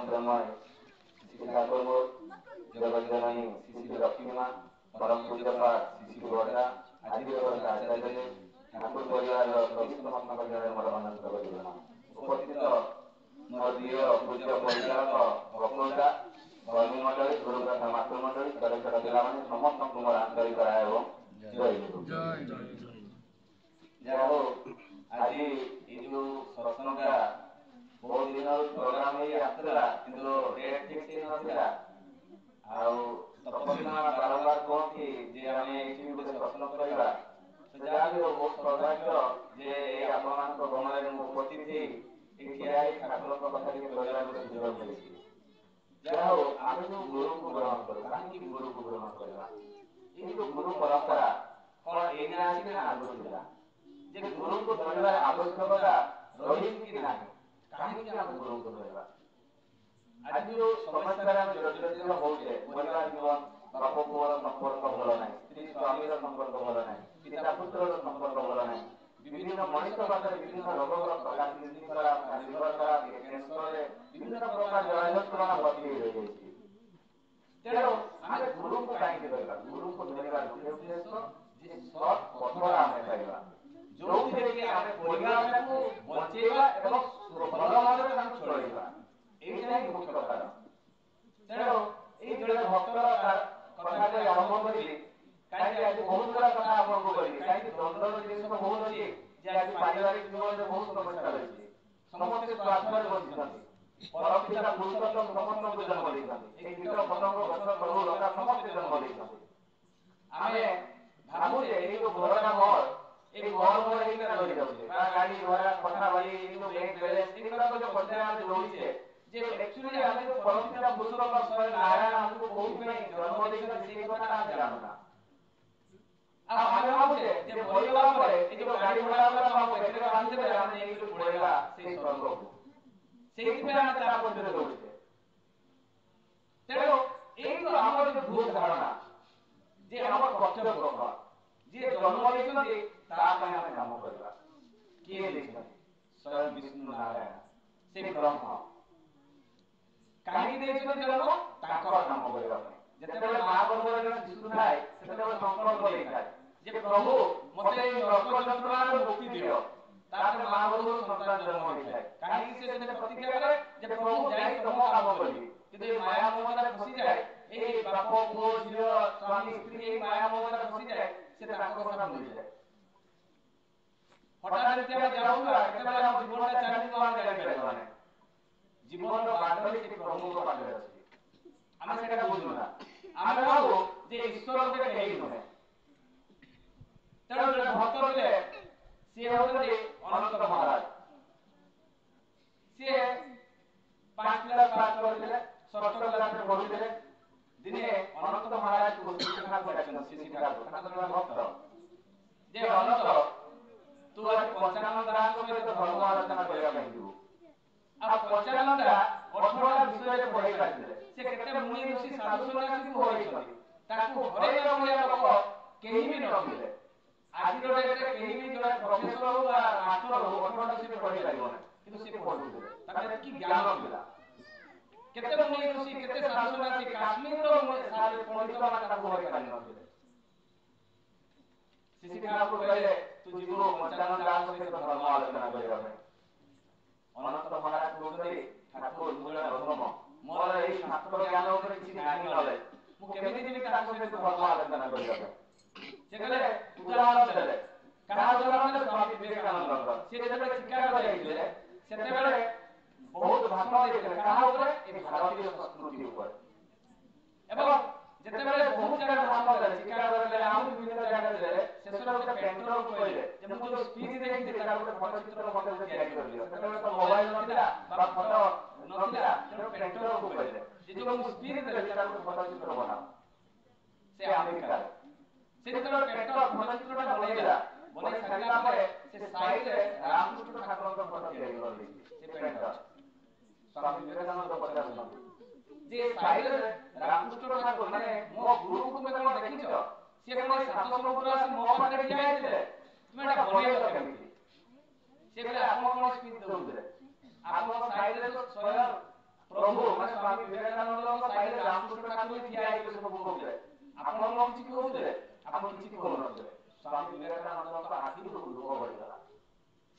जन्म श्री ठाकुर मोर जगत जननी श्री लक्ष्मी माँ परम पूज्यपाठ श्री गौरा आदि देवता आचार्य देव ठाकुर परिवार सभी समस्त मोर अनंत प्रणाम। उपस्थित मोर प्रिय पूज्य परिचालक भक्तवृंदा कर्मी मंडली गुरुग्रथ मातृ मंडली छोट छोट पिला समस्त मोर आंतरिक राय एवं जय जय हो। आज ये जो सत्संग बहुत दिन प्रोग्राम ही आसला किंतु डेट ठीक से नथिला आउ तपस्वी माँ बारंबार कहती जे आमे एठी गोटे सत्संग करबा तो जहाँ भी हो बहुत सौभाग्य जे आपण मानक गमन में उपस्थित ही एठी आई ठाकुर कथा के कहबार सुयोग मिली। जहाँ हो आमे जो गुरु को ग्रहण करू कहीं गुरु को ग्रहण करबा ये जो गुरु परंपरा कौन एना आसी ना आगो थिला जे गुरु को धरबार आवश्यकता रही कि नहीं कहीं आम गुरु को धरबा आज जो समस्या में जर्जरित होचे परिवार जीवन बाप पुअर संपर्क भल ना स्त्री स्वामी संपर्क भल ना पिता पुत्र संपर्क भल ना विभिन्न मनुष्य पाखे विभिन्न रोग प्रकार किडनी खराब लिवर खराब कैंसर विभिन्न प्रकार जरायुर तुलना भर्ती हो जाए। तेणु आम गुरु को कहीं धरवा गुरु को धरवा गोटे उद्देश्य जे सत पथर आम पाइबा जो थे कि आम परिवार को बचेबा एवं भल भाव चलैबा এইটাই মুখ্য কারণ। তেণু এই জনে ভক্তর কথা কই আরম্ভ করিলি কাইকি আজ বহুত গুড়া কথা আপনাকে কইলি কাইকি দ্বন্দ্বর জিনিস বহুত আছে যে আজ পারিবারিক জীবনে বহুত সমস্যা রয়েছে সমস্ত স্বার্থরে বঞ্চিত পরম পিতা পুরুষোত্তম সমস্তଙ୍କୁ জন্ম ଦେଇଛନ୍ତି এই କୀଟ ପତଙ୍ଗ ଗଛ ତରୁ ଲତା ସମସ୍ତେ ଜନ୍ମ ଦେଇଛନ୍ତି। ଆମେ ଭାବୁଛେ ଏଇ ଯୋଉ ଘରଟା ମୋର এই ঘর ঘর এইগুলা রয়ে যাচ্ছে বা গাড়ি ঘোড়া কথা বাড়ি এই ଯୋଉ ব্যাংক ব্যালেন্ସ এইগুলা তো পছরে ଆମେ ଦୌଡ଼ିଛେ যে एक्चुअली ଆମେ ଯୋଉ ପରମ ପିତା ପୁରୁଷୋତ୍ତମ ସ୍ୱୟଂ ନାରାୟଣ ଆମକୁ କୋଉଠି ପାଇଁ ଜନ୍ମ ଦେଇଛନ୍ତି ସେଇ କଥା ଆମେ ଜାଣୁନା। ଆଉ ଆମେ ଭାବୁଛେ ଯେ ମରିଗଲା ପରେ এই ଯୋଉ ଗାଡି ଘୋଡା ଗୁଡା ଆମ ବେକରେ ବାନ୍ଧିଦେଲେ ଆମେ ଯାଇକି ପଳେଇବା ସେଇ ସ୍ୱର୍ଗକୁ ସେଇଥିପାଇଁ ଆମେ ତା ପଛରେ ଦୌଡ଼ିଛେ। ତେଣୁ ଏଇ ଯୋଉ ଆମର ଯୋଉ ଭୁଲ ଧାରଣା ଯେ ଆମର କର୍ତ୍ତବ୍ୟ କଣ ଯିଏ ଜନ୍ମ ଦେଇଛନ୍ତି ତା ପାଇଁ ଆମେ କାମ କରିବା କିଏ ଦେଇଛନ୍ତି ସ୍ୱୟଂ ବିଷ୍ଣୁ ନାରାୟଣ ସେ ବ୍ରହ୍ମ କାହିଁକି ଦେଇଛନ୍ତି ଜନ୍ମ ତାଙ୍କର କାମ କରିବା ପାଇଁ। ଯେତେବେଳେ ମା ଗର୍ଭରେ ଜଣେ ଶିଶୁ ଥାଏ ସେତେବେଳେ ସଂକଳ୍ପ ଦେଇଥାଏ ଯେ ପ୍ରଭୁ ମୋତେ ଏଇ ନର୍କ ଯନ୍ତ୍ରଣାରୁ ମୁକ୍ତି ଦିଅ ତାପରେ ମା ଗର୍ଭରୁ ସନ୍ତାନ ଜନ୍ମ ହୋଇଥାଏ କାହିଁକି ସେ ସେତେ ପ୍ରତିଜ୍ଞା କରେ ଯେ ପ୍ରଭୁ ଯାଇ ତମ କାମ କରିବି କିନ୍ତୁ ଏଇ ମାୟା ମମତାରେ ଫସିଯାଏ ଏଇ ବାପ ପୁଅ ଝିଅ ସ୍ୱାମୀ ସ୍ତ୍ରୀ ଏଇ ମାୟା ମମତାରେ ଫସିଯାଏ ସେ ତାଙ୍କ କଥା ଭୁଲିଯାଏ। ହଠାତ୍ ଯଦି ଆମେ ଯାଉଥିବା କେତେବେଳେ ଆମ ଜୀବନଟା ଚାଲିଯିବ ଆମେ ଜାଣିପାରିବା ନାହିଁ। ଜୀବନର ବାଟୋଇ ସେ ପ୍ରଭୁଙ୍କ ପାଖରେ ଅଛି ଆମେ ସେଟା ବୁଝୁନା ଆମେ ଭାବୁ ଯେ ଈଶ୍ୱର ଗୋଟେ କେହି ନୁହେଁ। ତେଣୁ ଜଣେ ଭକ୍ତ ଥିଲେ ସିଏ ହେଉଛନ୍ତି ଅନନ୍ତ ମହାରାଜ। ସିଏ 5 କ୍ଲାସ ପାସ୍ କରିଥିଲେ ଷଷ୍ଠ କ୍ଲାସରେ ପଢୁଥିଲେ ଦିନେ ଅନନ୍ତ ମହାରାଜକୁ ଶ୍ରୀ ଠାକୁର ଡାକିଛନ୍ତି ଶ୍ରୀ ଠାକୁର ତାଙ୍କ ଜଣେ ଭକ୍ତ ଯେ ଅନନ୍ତ ତୁ ଆଜି ପଞ୍ଚାନନ ଦାସଙ୍କ ସହିତ ଧର୍ମ ଆଲୋଚନା କରିବା ପାଇଁ ଯିବୁ। ଆଉ ପଞ୍ଚାନନ୍ଦା 18ଟା ବିଷୟରେ ପଢେଇ ପାରିଥିଲେ ସେ କେତେ ମୁନି ଋଷି ସାଧୁ ସନ୍ନ୍ୟାସୀଙ୍କୁ ହରେଇଛନ୍ତି ତାଙ୍କୁ ହରେଇବା ଭଳିଆ ଲୋକ କେହି ବି ନଥିଲେ। ଆଜିର ଡେଟରେ କେହି ବି ଜଣେ ପ୍ରଫେସର ହଉ ବା ମାଷ୍ଟର ହଉ 18ଟା ବିଷୟ ପଢେଇ ପାରିବ ନାହିଁ କିନ୍ତୁ ସେ ପଢୁଥିଲେ ତାଙ୍କର ଏତିକି ଜ୍ଞାନ ଥିଲା। କେତେ ମୁନି ଋଷି କେତେ ସାଧୁ ସନ୍ନ୍ୟାସୀ କାଶ୍ମୀରର ପଣ୍ଡିତ ମାନେ ତାଙ୍କୁ ହରେଇ ପାରିନଥିଲେ। ଶ୍ରୀ ଠାକୁର କହିଲେ ତୁ ଯିବୁ ପଞ୍ଚାନନ ଦାସଙ୍କ ସହିତ ଧର୍ମ ଆଲୋଚନା କରିବା ପାଇଁ। ଅନନ୍ତ ମହାରାଜ କହୁଛନ୍ତି ଠାକୁର ମୁଁ ଜଣେ ଅଧମ ମୋର ଏଇ ଶାସ୍ତ୍ର ଜ୍ଞାନ ଉପରେ କିଛି ନାହିଁ ନଲେଜ ମୁଁ କେମିତି ଯିବି ତାଙ୍କ ସହିତ ଧର୍ମ ଆଲୋଚନା କରିବା ପାଇଁ। ସେ କହିଲେ ଉଦାହରଣ ଦେଲେ କାହା ଉଦାହରଣ ଦେଲେ ସ୍ୱାମୀ ବିବେକାନନ୍ଦଙ୍କର। ସେ ଯେତେବେଳେ ଚିକାଗୋ ଯାଇଥିଲେ ସେତେବେଳେ ବହୁତ ଭାଷଣ ଦେଇଥିଲେ କାହା ଉପରେ ଏ ଭାରତୀୟ ସଂସ୍କୃତି ଉପରେ ଏବଂ ଯେତେବେଳେ ବହୁତ ଜାଗାରେ ଭାଷଣ ଦେଲେ ଚିକାଗୋରେ ଦେଲେ ଆହୁରି ବିଭିନ୍ନ ଜାଗାରେ ଦେଲେ ଶେଷରେ ଗୋଟେ ପେଣ୍ଟରକୁ କହିଲେ ଯେ ମୁଁ ଯୋଉ ସ୍ପିଚ୍ ଦେଇଥିଲି ତାର ଗୋଟେ ଫଟୋ ଚିତ୍ର ମୋତେ ଗୋଟେ ତିଆରି କରିଦିଅ। ସେତେବେଳେ ତ ମୋବାଇଲ ନଥିଲା ବା ଫଟୋ ନଥିଲା ତେଣୁ ପେଣ୍ଟରକୁ କହିଲେ ଯେ ଯୋଉ ମୁଁ ସ୍ପିଚ୍ ଦେଲି ତାର ଗୋଟେ ଫଟୋ ଚିତ୍ର ବନାଅ। ସେ ଆମେରିକାରେ ସେ ଯେତେବେଳେ ପେଣ୍ଟର ଫଟୋ ଚିତ୍ରଟା ବନେଇଲା ବନେଇ ସାରିଲା ପରେ ସେ ସାଇଡରେ ରାମକୃଷ୍ଣ ଠାକୁରଙ୍କ ଫଟୋ ତିଆରି କରିଦେଇଛି ସେ ପେଣ୍ଟର। ସ୍ୱାମୀ ବିବେକାନନ୍ଦ ପଚାରୁଛନ୍ତି ଯେ ସାଇଡରେ ରାମକୃଷ୍ଣ ଠାକୁର ମାନେ ମୋ ଗୁରୁକୁ ତୁମେ କଣ ଦେଖିଛ ସିଏ କଣ ଏଇ 7 ସମୁଦ୍ର ଆସି ମୋ ପାଖରେ ଠିଆ ହେଇଥିଲେ ତୁମେ ଏଟା ବନେଇଲ କେମିତି? ସେ କହିଲେ ଆପଣ କଣ ସ୍ପିଚ୍ ଦଉଥିଲେ ଆପଣଙ୍କ ସାଇଡରେ ତ ସ୍ୱୟଂ ପ୍ରଭୁ स्वामी विवेकानंद साइड रामकृष्ण ठाकुर ठिया आइ सब कहउले आपण लोग किछि कहउले आपण किछि कहउनते स्वामी विवेकानंद का आखिर लुह बहिला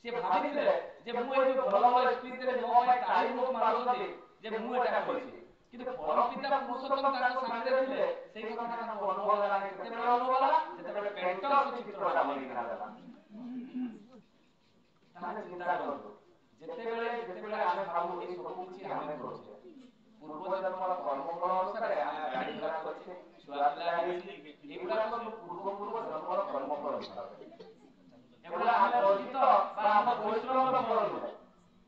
से भाबिले जे मु ए जो भल भल स्पीच रे मो भाई ताली बहुत मारुछथि जे मु एटा कहिछि किंतु परम पिता पुरुषोत्तम ताको सामने थिले सेही कथा ताको अनुभव होला केते बेला अनुभव होला जेते पेंटर से चित्रटा बनि ना देला ताने चिंता करतो जेते बेले आमे भाबु ए सब किछि आमे करछे पूर्व जन्मर कर्मफल अनुसार आमे गाड़ी घोड़ा करछे छुआ पिला हेछि एगुडा सब पूर्व जन्मर कर्मफल अनुसार एगुडा आमे अर्जित बा हम परिश्रमर फल नुहे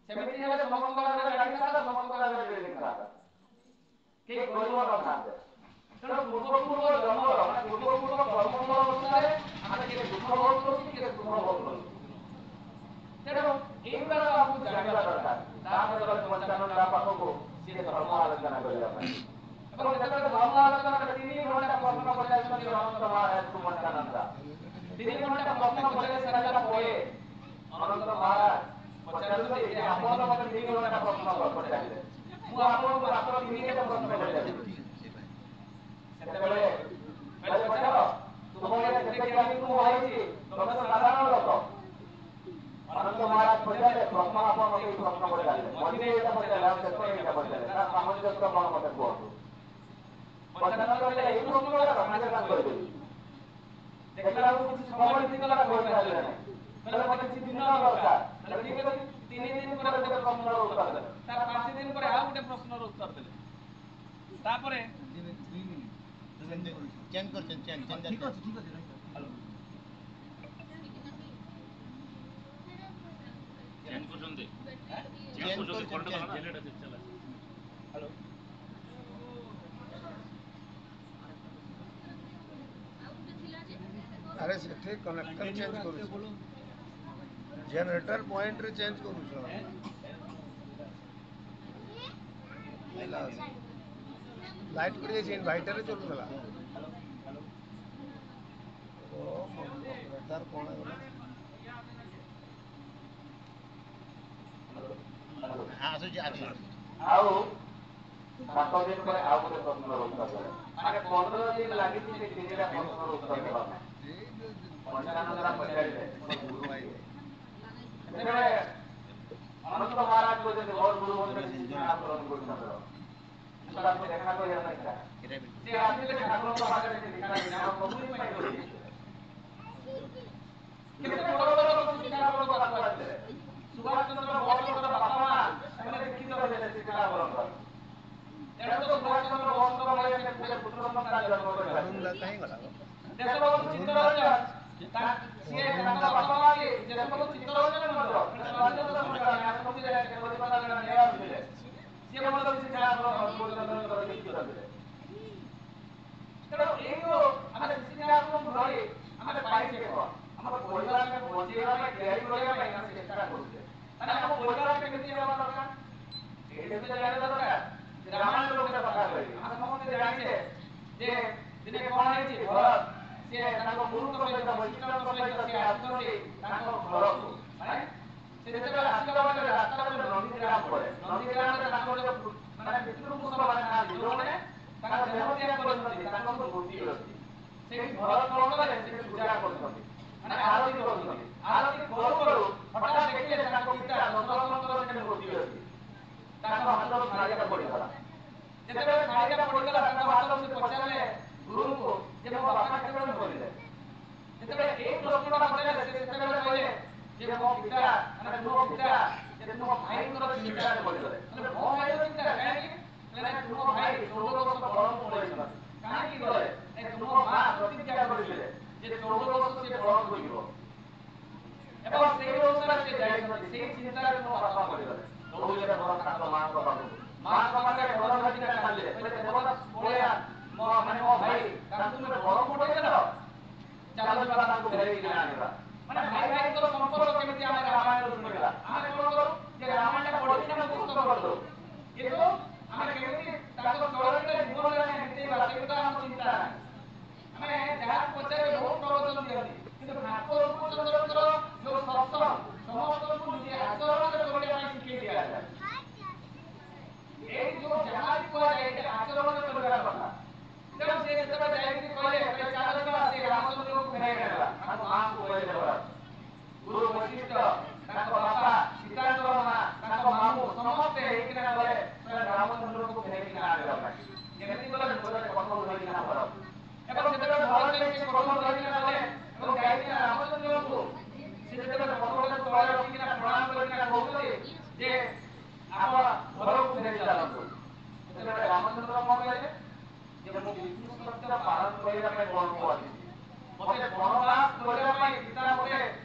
सेमिति हेले समस्त आगे गाड़ी था समस्त आगे बिल्डिंग था के गरीब नथाते तेणु पूर्व जन्मर माने पूर्व कर्मफल अनुसार आमे के दुख भोग करू के सुख भोग करू तेणु एगुडा हमकु जानिबा दरकार तापर गले पंचानन पाखको से धर्म आलोचना करिया ପାଇଁ ଏବଂ ଯେତେବେଳେ ଧର୍ମ ଆଲୋଚନା 3 ଘଣ୍ଟା ପ୍ରଶ୍ନ ପଚାରିଛନ୍ତି ଅନନ୍ତ ମହାରାଜ କୁ पंचानन 3 घंटा प्रश्न पचारि सारिला ପରେ ଅନନ୍ତ ମହାରାଜ ପଚାରୁଛନ୍ତି ଯେ ଆପଣ ମୋତେ 3 ଘଣ୍ଟା ପ୍ରଶ୍ନ ପଚାରିଲେ ମୁଁ ଆପଣଙ୍କୁ ମାତ୍ର 3 ଟା ପ୍ରଶ୍ନ ପଚାରିଲି ସେତେବେଳେ କହିଲେ ପଚାର ତୁମ ଭଳିଆ ଯେତେ ଜ୍ଞାନୀ ମୁଁ ହେଇଛି ତମେ ତ ସାଧାରଣ ଲୋକ ଅନନ୍ତ ମହାରାଜ ପଚାରିଲେ ପ୍ରଥମ ଆପଣ ମୋତେ ଏହି ପ୍ରଶ୍ନ ପଚାରିଲେ ମଝିରେ ଏଇଟା ପଚାରିଲେ ଆଉ ଶେଷରେ ଏଇଟା ପଚାରିଲେ ତାର ସାମଞ୍ଜସ୍ୟ କ'ଣ ମୋତେ କୁହନ୍ତୁ पंचानन कहले एई प्रश्न गुडा साଙ୍ଗे साथ कहिदेबी देखला बेलू किछि समय बीतीगला कहि पारले नै कहले मते किछि दिन दरकार कहले ठीक अछि 3 दिन पर गोटे प्रश्नर उत्तर देले तार 5 दिन पर आ गोटे प्रश्नर उत्तर देले तापरे 2 मिनिट चेंज कर चेंज ठीक अछि हेलो चेंज करछन चेंज करछन जेलेटा चला हेलो अरे सेठे कनेक्टर चेंज करू जनरेटर पॉइंट रे चेंज करू लाइट पड़ी जाए इनवर्टर चलूला ओ ऑपरेटर कौन है आउ 7 दिन पर आउ गोटे प्रश्न उत्तर देले माने 15 दिन लागि से तीनटा प्रश्न उत्तर देबा पंचानन पचारिले गुरु भाई सेतेबेले ଅନନ୍ତ ମହାରାଜ କହିଲେ ମୋର ଗୁରୁ ମନ୍ଦିର ଶିକ୍ଷା ଆନ୍ଦୋଳନ କରୁଛନ୍ତି ତାକୁ ଦେଖା କରିବା ପାଇଁ ସେ ଆସିଲେ ଠାକୁରଙ୍କ ପାଖରେ ସେ ଦେଖା ଦେଲେ ଆମ ପ୍ରଭୁଙ୍କ ପାଇଁ କହିଲେ କେତେ ବଡ଼ ବଡ଼ ଲୋକ ଶିକ୍ଷା ଆନ୍ଦୋଳନ ପାଖକୁ ଆସିଲେ ସୁଭାଷ ଚନ୍ଦ୍ର ବୋଷଙ୍କର ବାପା ମା ସେମାନେ ଦୀକ୍ଷିତ ହେଲେ ଶିକ୍ଷା ଆନ୍ଦୋଳନ ତେଣୁ ତ ସୁଭାଷ ଚନ୍ଦ୍ର ବୋଷଙ୍କ ଭଳିଆ ସେ ଗୋଟେ ପୁତ୍ର ସନ୍ତାନ ଜନ୍ମ କରିପାରିଲେ ଦେଶବନ୍ଧୁ ଚିତ୍ତରଞ୍ଜନ ସିଏ ତାଙ୍କ ବାପା ମା କିଏ ଦେଶବନ୍ଧୁ ଚିତ୍ତରଞ୍ଜନ ମଧ୍ୟ ରଞ୍ଜନ ସରକାର ନ୍ୟାୟମନ୍ତ୍ରୀ ସେ କଲିକତା ଜଣେ ମେୟର ଥିଲେ ସିଏ ମଧ୍ୟ ଶିକ୍ଷା ଆନ୍ଦୋଳନ ଦୀକ୍ଷିତ ଥିଲେ ତେଣୁ ଏଇ ଯୋଉ ଆମେ ଶିକ୍ଷା ଆନ୍ଦୋଳନ ଧରି ଆମେ ପାଇଛେ କ'ଣ ଆମ ପରିବାରକୁ ବଞ୍ଚେଇବା ପାଇଁ ତିଆରି କରିବା ପାଇଁ ଆମେ ଚେଷ୍ଟା କରୁଛେ ତାହେଲେ ଆମ ପରିବାର କେମିତି ହେବା ଦରକାର ଏଇଟା ତ ଜାଣିବା ଦରକାର ରାମାୟଣର ଗୋଟେ କଥା କହିବି ଆମେ ସମସ୍ତେ ଜାଣିଛେ ଯେ ଦିନେ କ'ଣ ହେଇଛି ଭରତ ସିଏ ତାଙ୍କ ଗୁରୁଙ୍କ ସହିତ ବୈଷ୍ଣବଙ୍କ ସହିତ ସିଏ ଆସୁଛନ୍ତି ତାଙ୍କ ଘରକୁ ମାନେ ସେ ଯେତେବେଳେ ଆସିଲା ବେଳେ ରାସ୍ତାରେ ନନ୍ଦୀଗ୍ରାମ ପଡ଼େ ନନ୍ଦୀଗ୍ରାମରେ ତାଙ୍କର ଯୋଉ ମାନେ ପିତୃପୁରୁଷମାନେ ଥାଆନ୍ତି ଯୋଉମାନେ ତାଙ୍କ ଦେହ ତ୍ୟାଗ କରିଛନ୍ତି ତାଙ୍କର ମୂର୍ତ୍ତି ଅଛି ସେଇଠି ଭରତ କ'ଣ କଲେ ସେଠି ପୂଜା କରୁଛନ୍ତି ମାନେ ଆରତି କରୁଛନ୍ତି ଆରତି କରୁ କରୁ ହଠାତ୍ ଦେଖିଲେ ତାଙ୍କ ପିତା ଦଶରଥଙ୍କର ସେଠି ମୂର୍ତ୍ତି ଅଛି ତାଙ୍କ ହାତରୁ ଥାଳିଟା ପଡ଼ିଗଲା ଯେତେବେଳେ ଥାଳିଟା ପଡ଼ିଗଲା ତାଙ୍କ ହାତରୁ ସେ ପଚାରିଲେ ଗୁରୁଙ୍କୁ ଯେ ମୋ ବାପା କେତେବେଳେ ମରିଲେ ଯେତେବେଳେ ଏଇ ପ୍ରଶ୍ନଟା ପଚାରିଲେ ସେ ସେତେବେଳେ କହିଲେ ଯେ ମୋ ପିତା ମାନେ ତୁମ ପିତା ଯେ ତୁମ ଭାଇଙ୍କର ଚିନ୍ତାରେ ପଡ଼ିଗଲେ ମାନେ ମୋ ଭାଇର ଚିନ୍ତା କାହିଁକି କହିଲେ ତୁମ ଭାଇ 14 ବର୍ଷ ବଣକୁ ପଳେଇଛନ୍ତି କାହିଁକି ଗଲେ ତୁମ ମା ପ୍ରତିଜ୍ଞା କରିଥିଲେ ଯେ 14 ବର୍ଷ ସେ ବଣକୁ ଯିବ ଏବଂ ସେଇ ଅନୁସାରେ ସେ ଯାଇଛନ୍ତି ସେଇ ଚିନ୍ତାରେ ତୁମ ବାପା ମରିଗଲେ ଦୌଡ଼ିଲେ ଭରତ ତାଙ୍କ ମାଙ୍କ ପାଖକୁ ମାଙ୍କ ପାଖରେ ଘର ଧରିକିନା କାନ୍ଦିଲେ କହିଲେ ଦେବଦାସ ପଳେଆ ମାନେ ମୋ ଭାଇ ତାଙ୍କୁ ତୁମେ ବଣକୁ ପଠେଇଦେଲ ଚାଲ ଯିବା ତାଙ୍କୁ ଫେରେଇକିନା ଆଣିବା ମାନେ ଭାଇ ଭାଇଙ୍କର ସମ୍ପର୍କ କେମିତି ଆମେ ରାମାୟଣରୁ ଶୁଣିବା ଆମେ କ'ଣ କରୁ ଯେ ରାମାୟଣଟା ପଢ଼ିକିନା ମୁଖସ୍ଥ କରିଦେଉ କିନ୍ତୁ ଆମେ କେମିତି ତାଙ୍କ ଚଳଣିରେ ଜୀବନରେ ଆମେ ବିତେଇବା ସେ କଥା ଆମ ଚିନ୍ତା ନାହିଁ ଆମେ ଯାହାକୁ ପଚାରିଲେ ବହୁତ ପ୍ରବଚନ ଦିଅନ୍ତି କିନ୍ତୁ ଠାକୁର ରୂପଚନ୍ଦ୍ରଙ୍କର ଯୋଉ ସତ୍ସଙ୍ଗ ସମସ୍ତଙ୍କୁ ନିଜେ ଆଚରଣରେ କରିବା ପାଇଁ ଶିଖେଇ ଦିଆଯାଏ ଏଇ ଯୋଉ ଯାହା ବି କୁହାଯାଏ ଯେ ଆଚରଣ କରିବା କଥା। ତେଣୁ ସେ ଯେତେବେଳେ ଯାଇକି କହିଲେ ଚାଲ ଯିବା ସେ ରାମଚନ୍ଦ୍ରଙ୍କୁ ଫେରାଇ ଆଣିବା, ତାଙ୍କ ମାଆଙ୍କୁ କହିଲେ ବରାଦ। ଗୁରୁ ବୈଶିଷ୍ଟ୍ୟ, ତାଙ୍କ ବାପା, ସୀତାଙ୍କର ମା, ତାଙ୍କ ମାମୁଁ ସମସ୍ତେ ହେଇକିନା ଗଲେ ରାମଚନ୍ଦ୍ରଙ୍କୁ ଫେରାଇକିନା ଆଣିବା ପାଇଁ। କେମିତି ଗଲେ? ଗୋଟେ କଠଉ ଧରିକିନା ଭରତ। ଏବଂ ଯେତେବେଳେ ଭରତ ସେ କଠଉ ଧରିକିନା ଗଲେ ଏବଂ ଯାଇକିନା ରାମଚନ୍ଦ୍ରଙ୍କୁ ସେ ଯେତେବେଳେ କଠଉଟାକୁ ତଳେ ରଖିକିନା ପ୍ରଣାମ କରିକିନା କହୁଛନ୍ତି ଯେ ଆପଣ ଘରକୁ ଫେରି ଚାଲନ୍ତୁ। ସେତେବେଳେ ରାମଚନ୍ଦ୍ର କଣ କହିଲେ? ଯେ ମୁଁ ବିଷ୍ଣୁ ସତ୍ୟ ପାଳନ କରିବା ପାଇଁ ବଣକୁ ଆସିଛି। ମୋତେ ବନବାସ କରିବା ପାଇଁ ପିତା ମୋତେ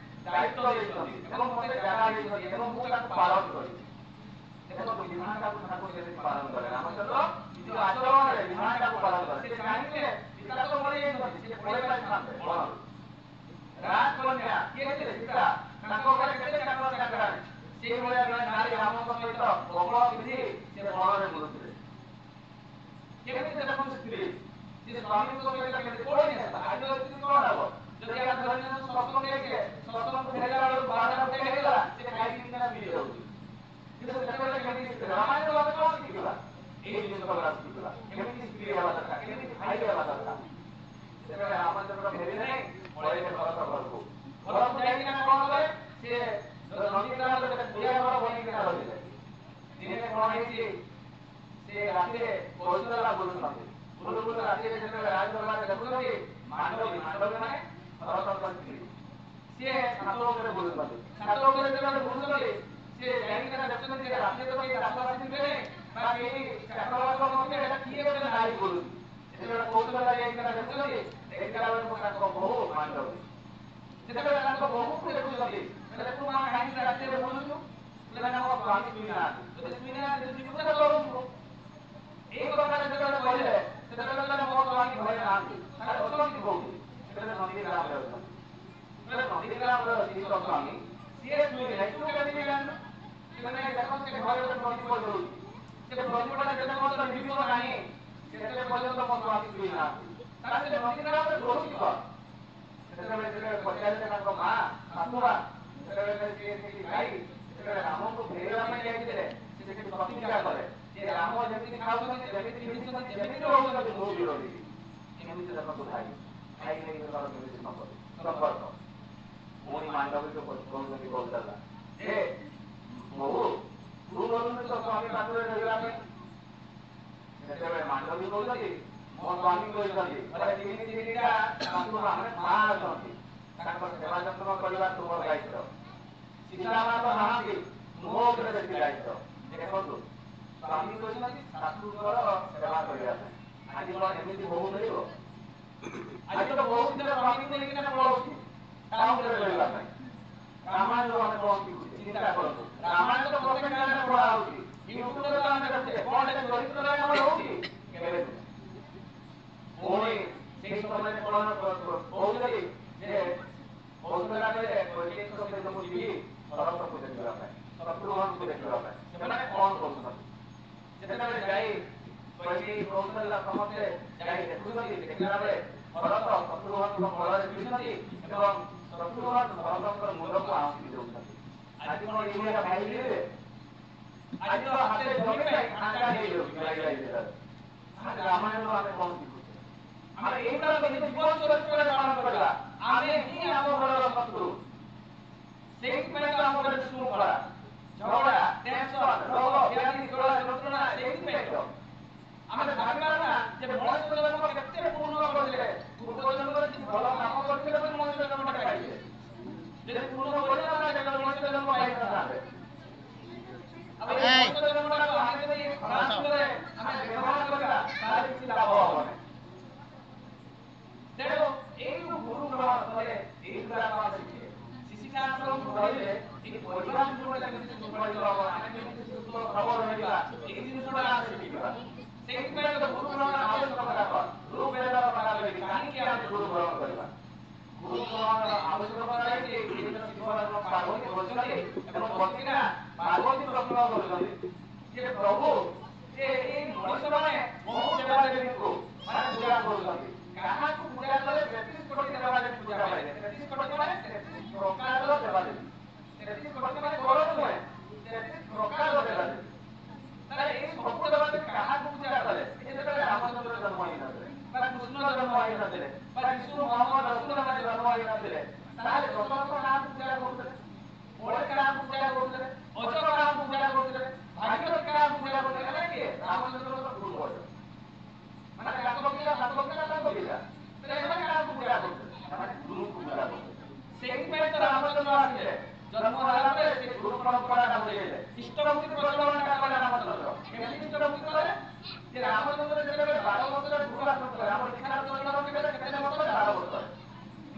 ଦାୟିତ୍ୱ ଦେଇଛନ୍ତି ଏବଂ ମୋତେ ଜାଗା ଦେଇଛନ୍ତି ଏବଂ ମୁଁ ତାକୁ ପାଳନ କରିଛି। ଦେଖନ୍ତୁ ବିଧାନଟାକୁ ଠାକୁର କେମିତି ପାଳନ କଲେ। ରାମଚନ୍ଦ୍ର ନିଜ ଆଚରଣରେ ବିଧାନଟାକୁ ପାଳନ କଲେ। ସେ ଚାହିଁଥିଲେ ପିତା ତ ମରିଯାଇଛନ୍ତି, ସେ ପଳେଇ ପାରିଥାନ୍ତେ ବଣରୁ। ରାଜକନ୍ୟା କିଏ ଥିଲେ? ସୀତା। ତାଙ୍କ ଘରେ କେତେ ଚାକର ଚାକରାଣୀ, ସେଇଭଳିଆ ଜଣେ ନାରୀ ରାମଙ୍କ ସହିତ ବବଳ ପିନ୍ଧି ସେ ବଣରେ ବୁଲୁଥିଲେ। କେମିତି ଦେଖନ୍ତୁ ସ୍ତ୍ରୀ ଯେ ସ୍ୱାମୀଙ୍କ ସହିତ କେମିତି କୋଳି ନେଲା। ଆଜିର ସ୍ତ୍ରୀ କଣ ହବ? ଯଦି ଆମେ ଧରି ନିଅନ୍ତୁ ସତ୍ସଙ୍ଗ ଯାଇଛେ, ସତ୍ସଙ୍ଗ ଫେରିଲା ବେଳକୁ 12ଟା 1 ହେଇଗଲା, ସେ ଖାଇ ପିଇକିନା ଶୋଇ ଯାଉଛି। କିନ୍ତୁ ସେତେବେଳେ କେମିତି ସ୍ତ୍ରୀ? ରାମାୟଣରୁ ଆମେ କଣ ଶିଖିବା? ଏଇ ଜିନିଷ ଗୁଡା ଶିଖିବା। କେମିତି ସ୍ତ୍ରୀ ହେବା ଦରକାର, କେମିତି ଭାଇ ହେବା ଦରକାର। ସେତେବେଳେ ରାମଚନ୍ଦ୍ର ଫେରିଲେ ନାହିଁ, ପଳେଇଲେ ଭରତ ଘରକୁ। ଘରକୁ ଯାଇକିନା କଣ କଲେ? ସେ ନନ୍ଦୀଗ୍ରାମରେ ଗୋଟେ କୁଡ଼ିଆ ଘର ବନେଇକିନା ରହିଲେ। ଦିନେ କଣ ହେଇଛି? ସେ ରାତିରେ କୌଶଲା ବୁଲୁଛନ୍ତି। ବୁଲୁ ବୁଲୁ ରାତିରେ ଯେତେବେଳେ ରାଜଦରବାରରେ ଦେଖୁଛନ୍ତି, ମାଣ୍ଡବୀ ମାନେ ଭରତଙ୍କ ସ୍ତ୍ରୀ, ସିଏ ଛାତ ଉପରେ ବୁଲୁଛନ୍ତି। ଛାତ ଉପରେ ଯେତେବେଳେ ବୁଲୁଛନ୍ତି, ସିଏ ଯାଇକିନା ଦେଖୁଛନ୍ତି ଯେ ରାତିରେ ତ କେହି ଚାଷବାସ ଥିବେ ନାହିଁ ବା କେହି ଚାଷବାସ ନଥିବେ, ଏଇଟା କିଏ ଗୋଟେ ନାରୀ ବୁଲୁଛି। ଯେତେବେଳେ କୌଶଲା ଯାଇକିନା ଦେଖୁଛନ୍ତି, ଦେଖିଲା ବେଳକୁ ତାଙ୍କ ବୋହୂ ମାଣ୍ଡବୀ। ଯେତେବେଳେ ତାଙ୍କ ବୋହୂକୁ ଦେଖୁଛନ୍ତି, କହିଲେ ତୁ ମା କାହିଁକି ରାତିରେ ବୁଲୁଛୁ? କହିଲେ ନା ମୋ ସ୍ୱାମୀ ଶୋଇନାହାନ୍ତି। ଯଦି ଶୋଇନାହାନ୍ତି ତୁ ଯିବୁ ନା ତଳକୁ। ଏଇ କଥାଟା ଯେତେବେଳେ କହିଲେ, ସେତେବେଳେ କହିଲେ ମୋ ସ୍ୱାମୀ ଘରେ ନାହାନ୍ତି। ତାହେଲେ ଅଛନ୍ତି କୋଉଠି? ସେତେବେଳେ ନନ୍ଦୀଗ୍ରାମରେ ଅଛନ୍ତି। କହିଲେ ନନ୍ଦୀଗ୍ରାମରେ ଅଛି ତୋ ସ୍ୱାମୀ, ସିଏ ଶୋଇନି ନାହିଁ, ତୁ କେମିତି ଜାଣିଲୁ? କହିଲେ ନାଇଁ ଦେଖ ସେ ଘରେ ଗୋଟେ ପ୍ରଦୀପ ଜଳୁଛି, ସେ ପ୍ରଦୀପଟା ଯେତେ ପର୍ଯ୍ୟନ୍ତ ଲିଭିବ ନାହିଁ ସେତେ ପର୍ଯ୍ୟନ୍ତ ମୋ ସ୍ୱାମୀ ଶୋଇନାହାନ୍ତି। ତାହେଲେ ସେ ନନ୍ଦୀଗ୍ରାମରେ ରହୁଛି କଣ? ସେତେବେଳେ ଯେତେବେଳେ ପଚାରିଲେ ତାଙ୍କ ମା, ଶାଶୁମା, ସେତେବେଳେ ସିଏ ସେଠି ଯାଇ ଯେତେବେଳେ ରାମଙ୍କୁ ଫେରିବା ପାଇଁ ଯାଇଥିଲେ, ସେ ସେଠି ପ୍ରତିଜ୍ଞା କଲେ ଯେ ରାମ ଯେମିତି ଖାଉଛନ୍ତି, ଯେମିତି ପିନ୍ଧୁଛନ୍ତି, ଯେମିତି ରହୁଛନ୍ତି ମୁଁ ବି ରହିବି। କେମିତି ଦେଖନ୍ତୁ ଭାଇ ଭାଇ ଭାଇଙ୍କର କେମିତି ସମ୍ପର୍କ। ପୁଣି ମାଣ୍ଡବୀକୁ କହୁଛନ୍ତି କୌଶଲ୍ୟା ଯେ ବୋହୂ ତୁ ଗଲୁନି ତୋ ସ୍ୱାମୀ ପାଖରେ ରହିବା ପାଇଁ। ସେତେବେଳେ ମାଣ୍ଡବୀ କହୁଛନ୍ତି ମୋ ସ୍ୱାମୀ କହିଛନ୍ତି ଘରେ 3ଟା ଶାଶୁମା ମାନେ ମା ଅଛନ୍ତି, ତାଙ୍କର ସେବା ଯତ୍ନ କରିବା ତୁମର ଦାୟିତ୍ୱ। ସୀତାମା ତ ନାହାନ୍ତି, ତୁମ ଉପରେ ବେଶୀ ଦାୟିତ୍ୱ। ଦେଖନ୍ତୁ ସ୍ୱାମୀ କହିଛନ୍ତି ଶାଶୁଙ୍କର ସେବା କରିବା ପାଇଁ। ଆଜି କଣ ଏମିତି ବୋହୂ ମିଳିବ? ଆଜି ତ ବୋହୂ ନିଜ ସ୍ୱାମୀକୁ ନେଇକିନା ପଳଉଛି ଟାଉନରେ ରହିବା ପାଇଁ। ରାମାୟଣରୁ ଆମେ କଣ ଶିଖୁଛେ? ଚିନ୍ତା କରନ୍ତୁ। ରାମାୟଣ ତ ପ୍ରତ୍ୟେକ ଗାଁରେ ପଢା ହଉଛି, ୟୁଟ୍ୟୁବରେ ତ ଆମେ ଦେଖୁଛେ, କଣ ହେଲେ ଚରିତ୍ରରେ ଆମର ହଉଛି? କେବେ ନୁହେଁ। ପୁଣି ସେଇ ସମୟରେ କଣ କହୁଛନ୍ତି ଯେ କୌଶଲ୍ୟା କହିଲେ କୈକେୟୀଙ୍କ ସହିତ ମୁଁ ଯିବି ଭରତକୁ ଦେଖିବା ପାଇଁ, ଶତ୍ରୁଘ୍ନଙ୍କୁ ଦେଖିବା ପାଇଁ, ସେମାନେ କଣ କରୁଛନ୍ତି। ଯେତେବେଳେ ଯାଇ କୈକେୟୀ କୌଶଲ୍ୟା ସମସ୍ତେ ଯାଇ ଦେଖୁଛନ୍ତି, ଦେଖିଲା ବେଳେ ଭରତ ଶତ୍ରୁଘ୍ନଙ୍କ କୋଳରେ ଶୋଇଛନ୍ତି ଏବଂ ଶତ୍ରୁଘ୍ନ ଭରତଙ୍କର ମୁଣ୍ଡକୁ ଆଉଁସି ଦେଉଛନ୍ତି। ଆଜି କଣ ଏଇଭଳିଆ ଭାଇ ମିଳିବେ? ଆଜି ତ ହାତେ ଜମି ପାଇଁ ଫାଙ୍କା ହେଇଯାଉଛି ଭାଇ ଭାଇ ଭିତରେ। ତାହେଲେ ରାମାୟଣରୁ ଆମେ କଣ ଶିଖୁଛେ? ଆମେ ଏଇଗୁଡାକ ନିଜ ଜୀବନ ଚରିତ୍ରରେ ପାଳନ କରିବା। ଆମେ ହିଁ ଆମ ଘରର ଶତ୍ରୁ। ସେଇଥିପାଇଁ ତ ଆମ ଘରେ ଶୃଙ୍ଖଳା, ଝଗଡା, ଟେନସନ, ରୋଗ, ବ୍ୟାଧି, ଜ୍ୱାଳା, ଯନ୍ତ୍ରଣା ସେଇଥିପାଇଁ ତ। ଆମେ ଭାବିପାରୁନା ଯେ ମଣିଷ ଜନ୍ମ କେତେ ପୂର୍ଣ୍ଣ କରିଥିଲେ, ପୂର୍ବ ଜନ୍ମରେ କିଛି ଭଲ କାମ କରିଥିଲେ ବୋଲି ମଣିଷ ଜନ୍ମଟା ପାଇଲେ। ଯଦି ପୂର୍ଣ୍ଣ କରିନଥାନ୍ତେ କେବେ ମଣିଷ ଜନ୍ମ ପାଇନଥାନ୍ତେ। ଆଉ ଏଇ ମଣିଷ ଜନ୍ମଟାକୁ ଆମେ ଯଦି ଖରାପ ଦିଗରେ ଆମେ ବ୍ୟବହାର କରିବା, ତାହେଲେ କିଛି ଲାଭ ହବ ନାହିଁ। ତେଣୁ ଏଇ ଯୋଉ ଗୁରୁ ଗ୍ରହଣ କଲେ, ଏଇଗୁଡାକ ଆମେ ଶିଖିଲେ। ଶିଶିକାଶ୍ରମକୁ ରହିଲେ ଏଇ ପରିବାର ଜୀବନଟା କେମିତି ସୁପରିଚିତ ହବ, ଆମେ କେମିତି ସୁସ୍ଥ ସବଳ ରହିବା, ଏଇ ଜିନିଷଟା ଆମେ ଶିଖିବା। ସେଇଥିପାଇଁ ତ ଗୁରୁ ଗ୍ରହଣର ଆବଶ୍ୟକତା କଣ? ଋଗ୍ବେଦର କଥା କହିଲି, କାହିଁକି ଆମେ ଗୁରୁ ଗ୍ରହଣ କରିବା? ଗୁରୁ ଗ୍ରହଣର ଆବଶ୍ୟକତା ରହିଛି। ଏଇଦିନ ଶିବ ଏବଂ ପାର୍ବତୀ ବସିଛନ୍ତି ଏବଂ ବସିକିନା ପାର୍ବତୀ ପ୍ରଶ୍ନ କରୁଛନ୍ତି ଯେ ପ୍ରଭୁ ଯେ ଏଇ ମଣିଷମାନେ ବହୁ ଦେବାଦେବୀଙ୍କୁ ମାନେ ପୂଜା କରୁଛନ୍ତି, କାହାକୁ ପୂଜା କଲେ 33 କୋଟି ଦେବାଦେବୀ ପୂଜା ପାଇବେ? 33 କୋଟି ମାନେ 33 ପ୍ରକାରର ଦେବାଦେବୀ। 33 କୋଟି ମାନେ କରୋଡ଼ ନୁହେଁ, 33 ପ୍ରକାରର ଦେବାଦେବୀ। ତାହେଲେ ଏଇ ସବୁ ଦେବାଦେବୀ କାହାକୁ ପୂଜା କଲେ? ଚିତ୍ର ମୁକ୍ତି କଲେ ଯେ ରାମଚନ୍ଦ୍ର ଯେତେବେଳେ 12 ବର୍ଷରେ ଗୁରୁ ଆଶ୍ରମ କଲେ ଆମର ଦୀକ୍ଷାର ଚରିତ୍ର କେତେ କେତେ ବର୍ଷରେ 12 ବର୍ଷରେ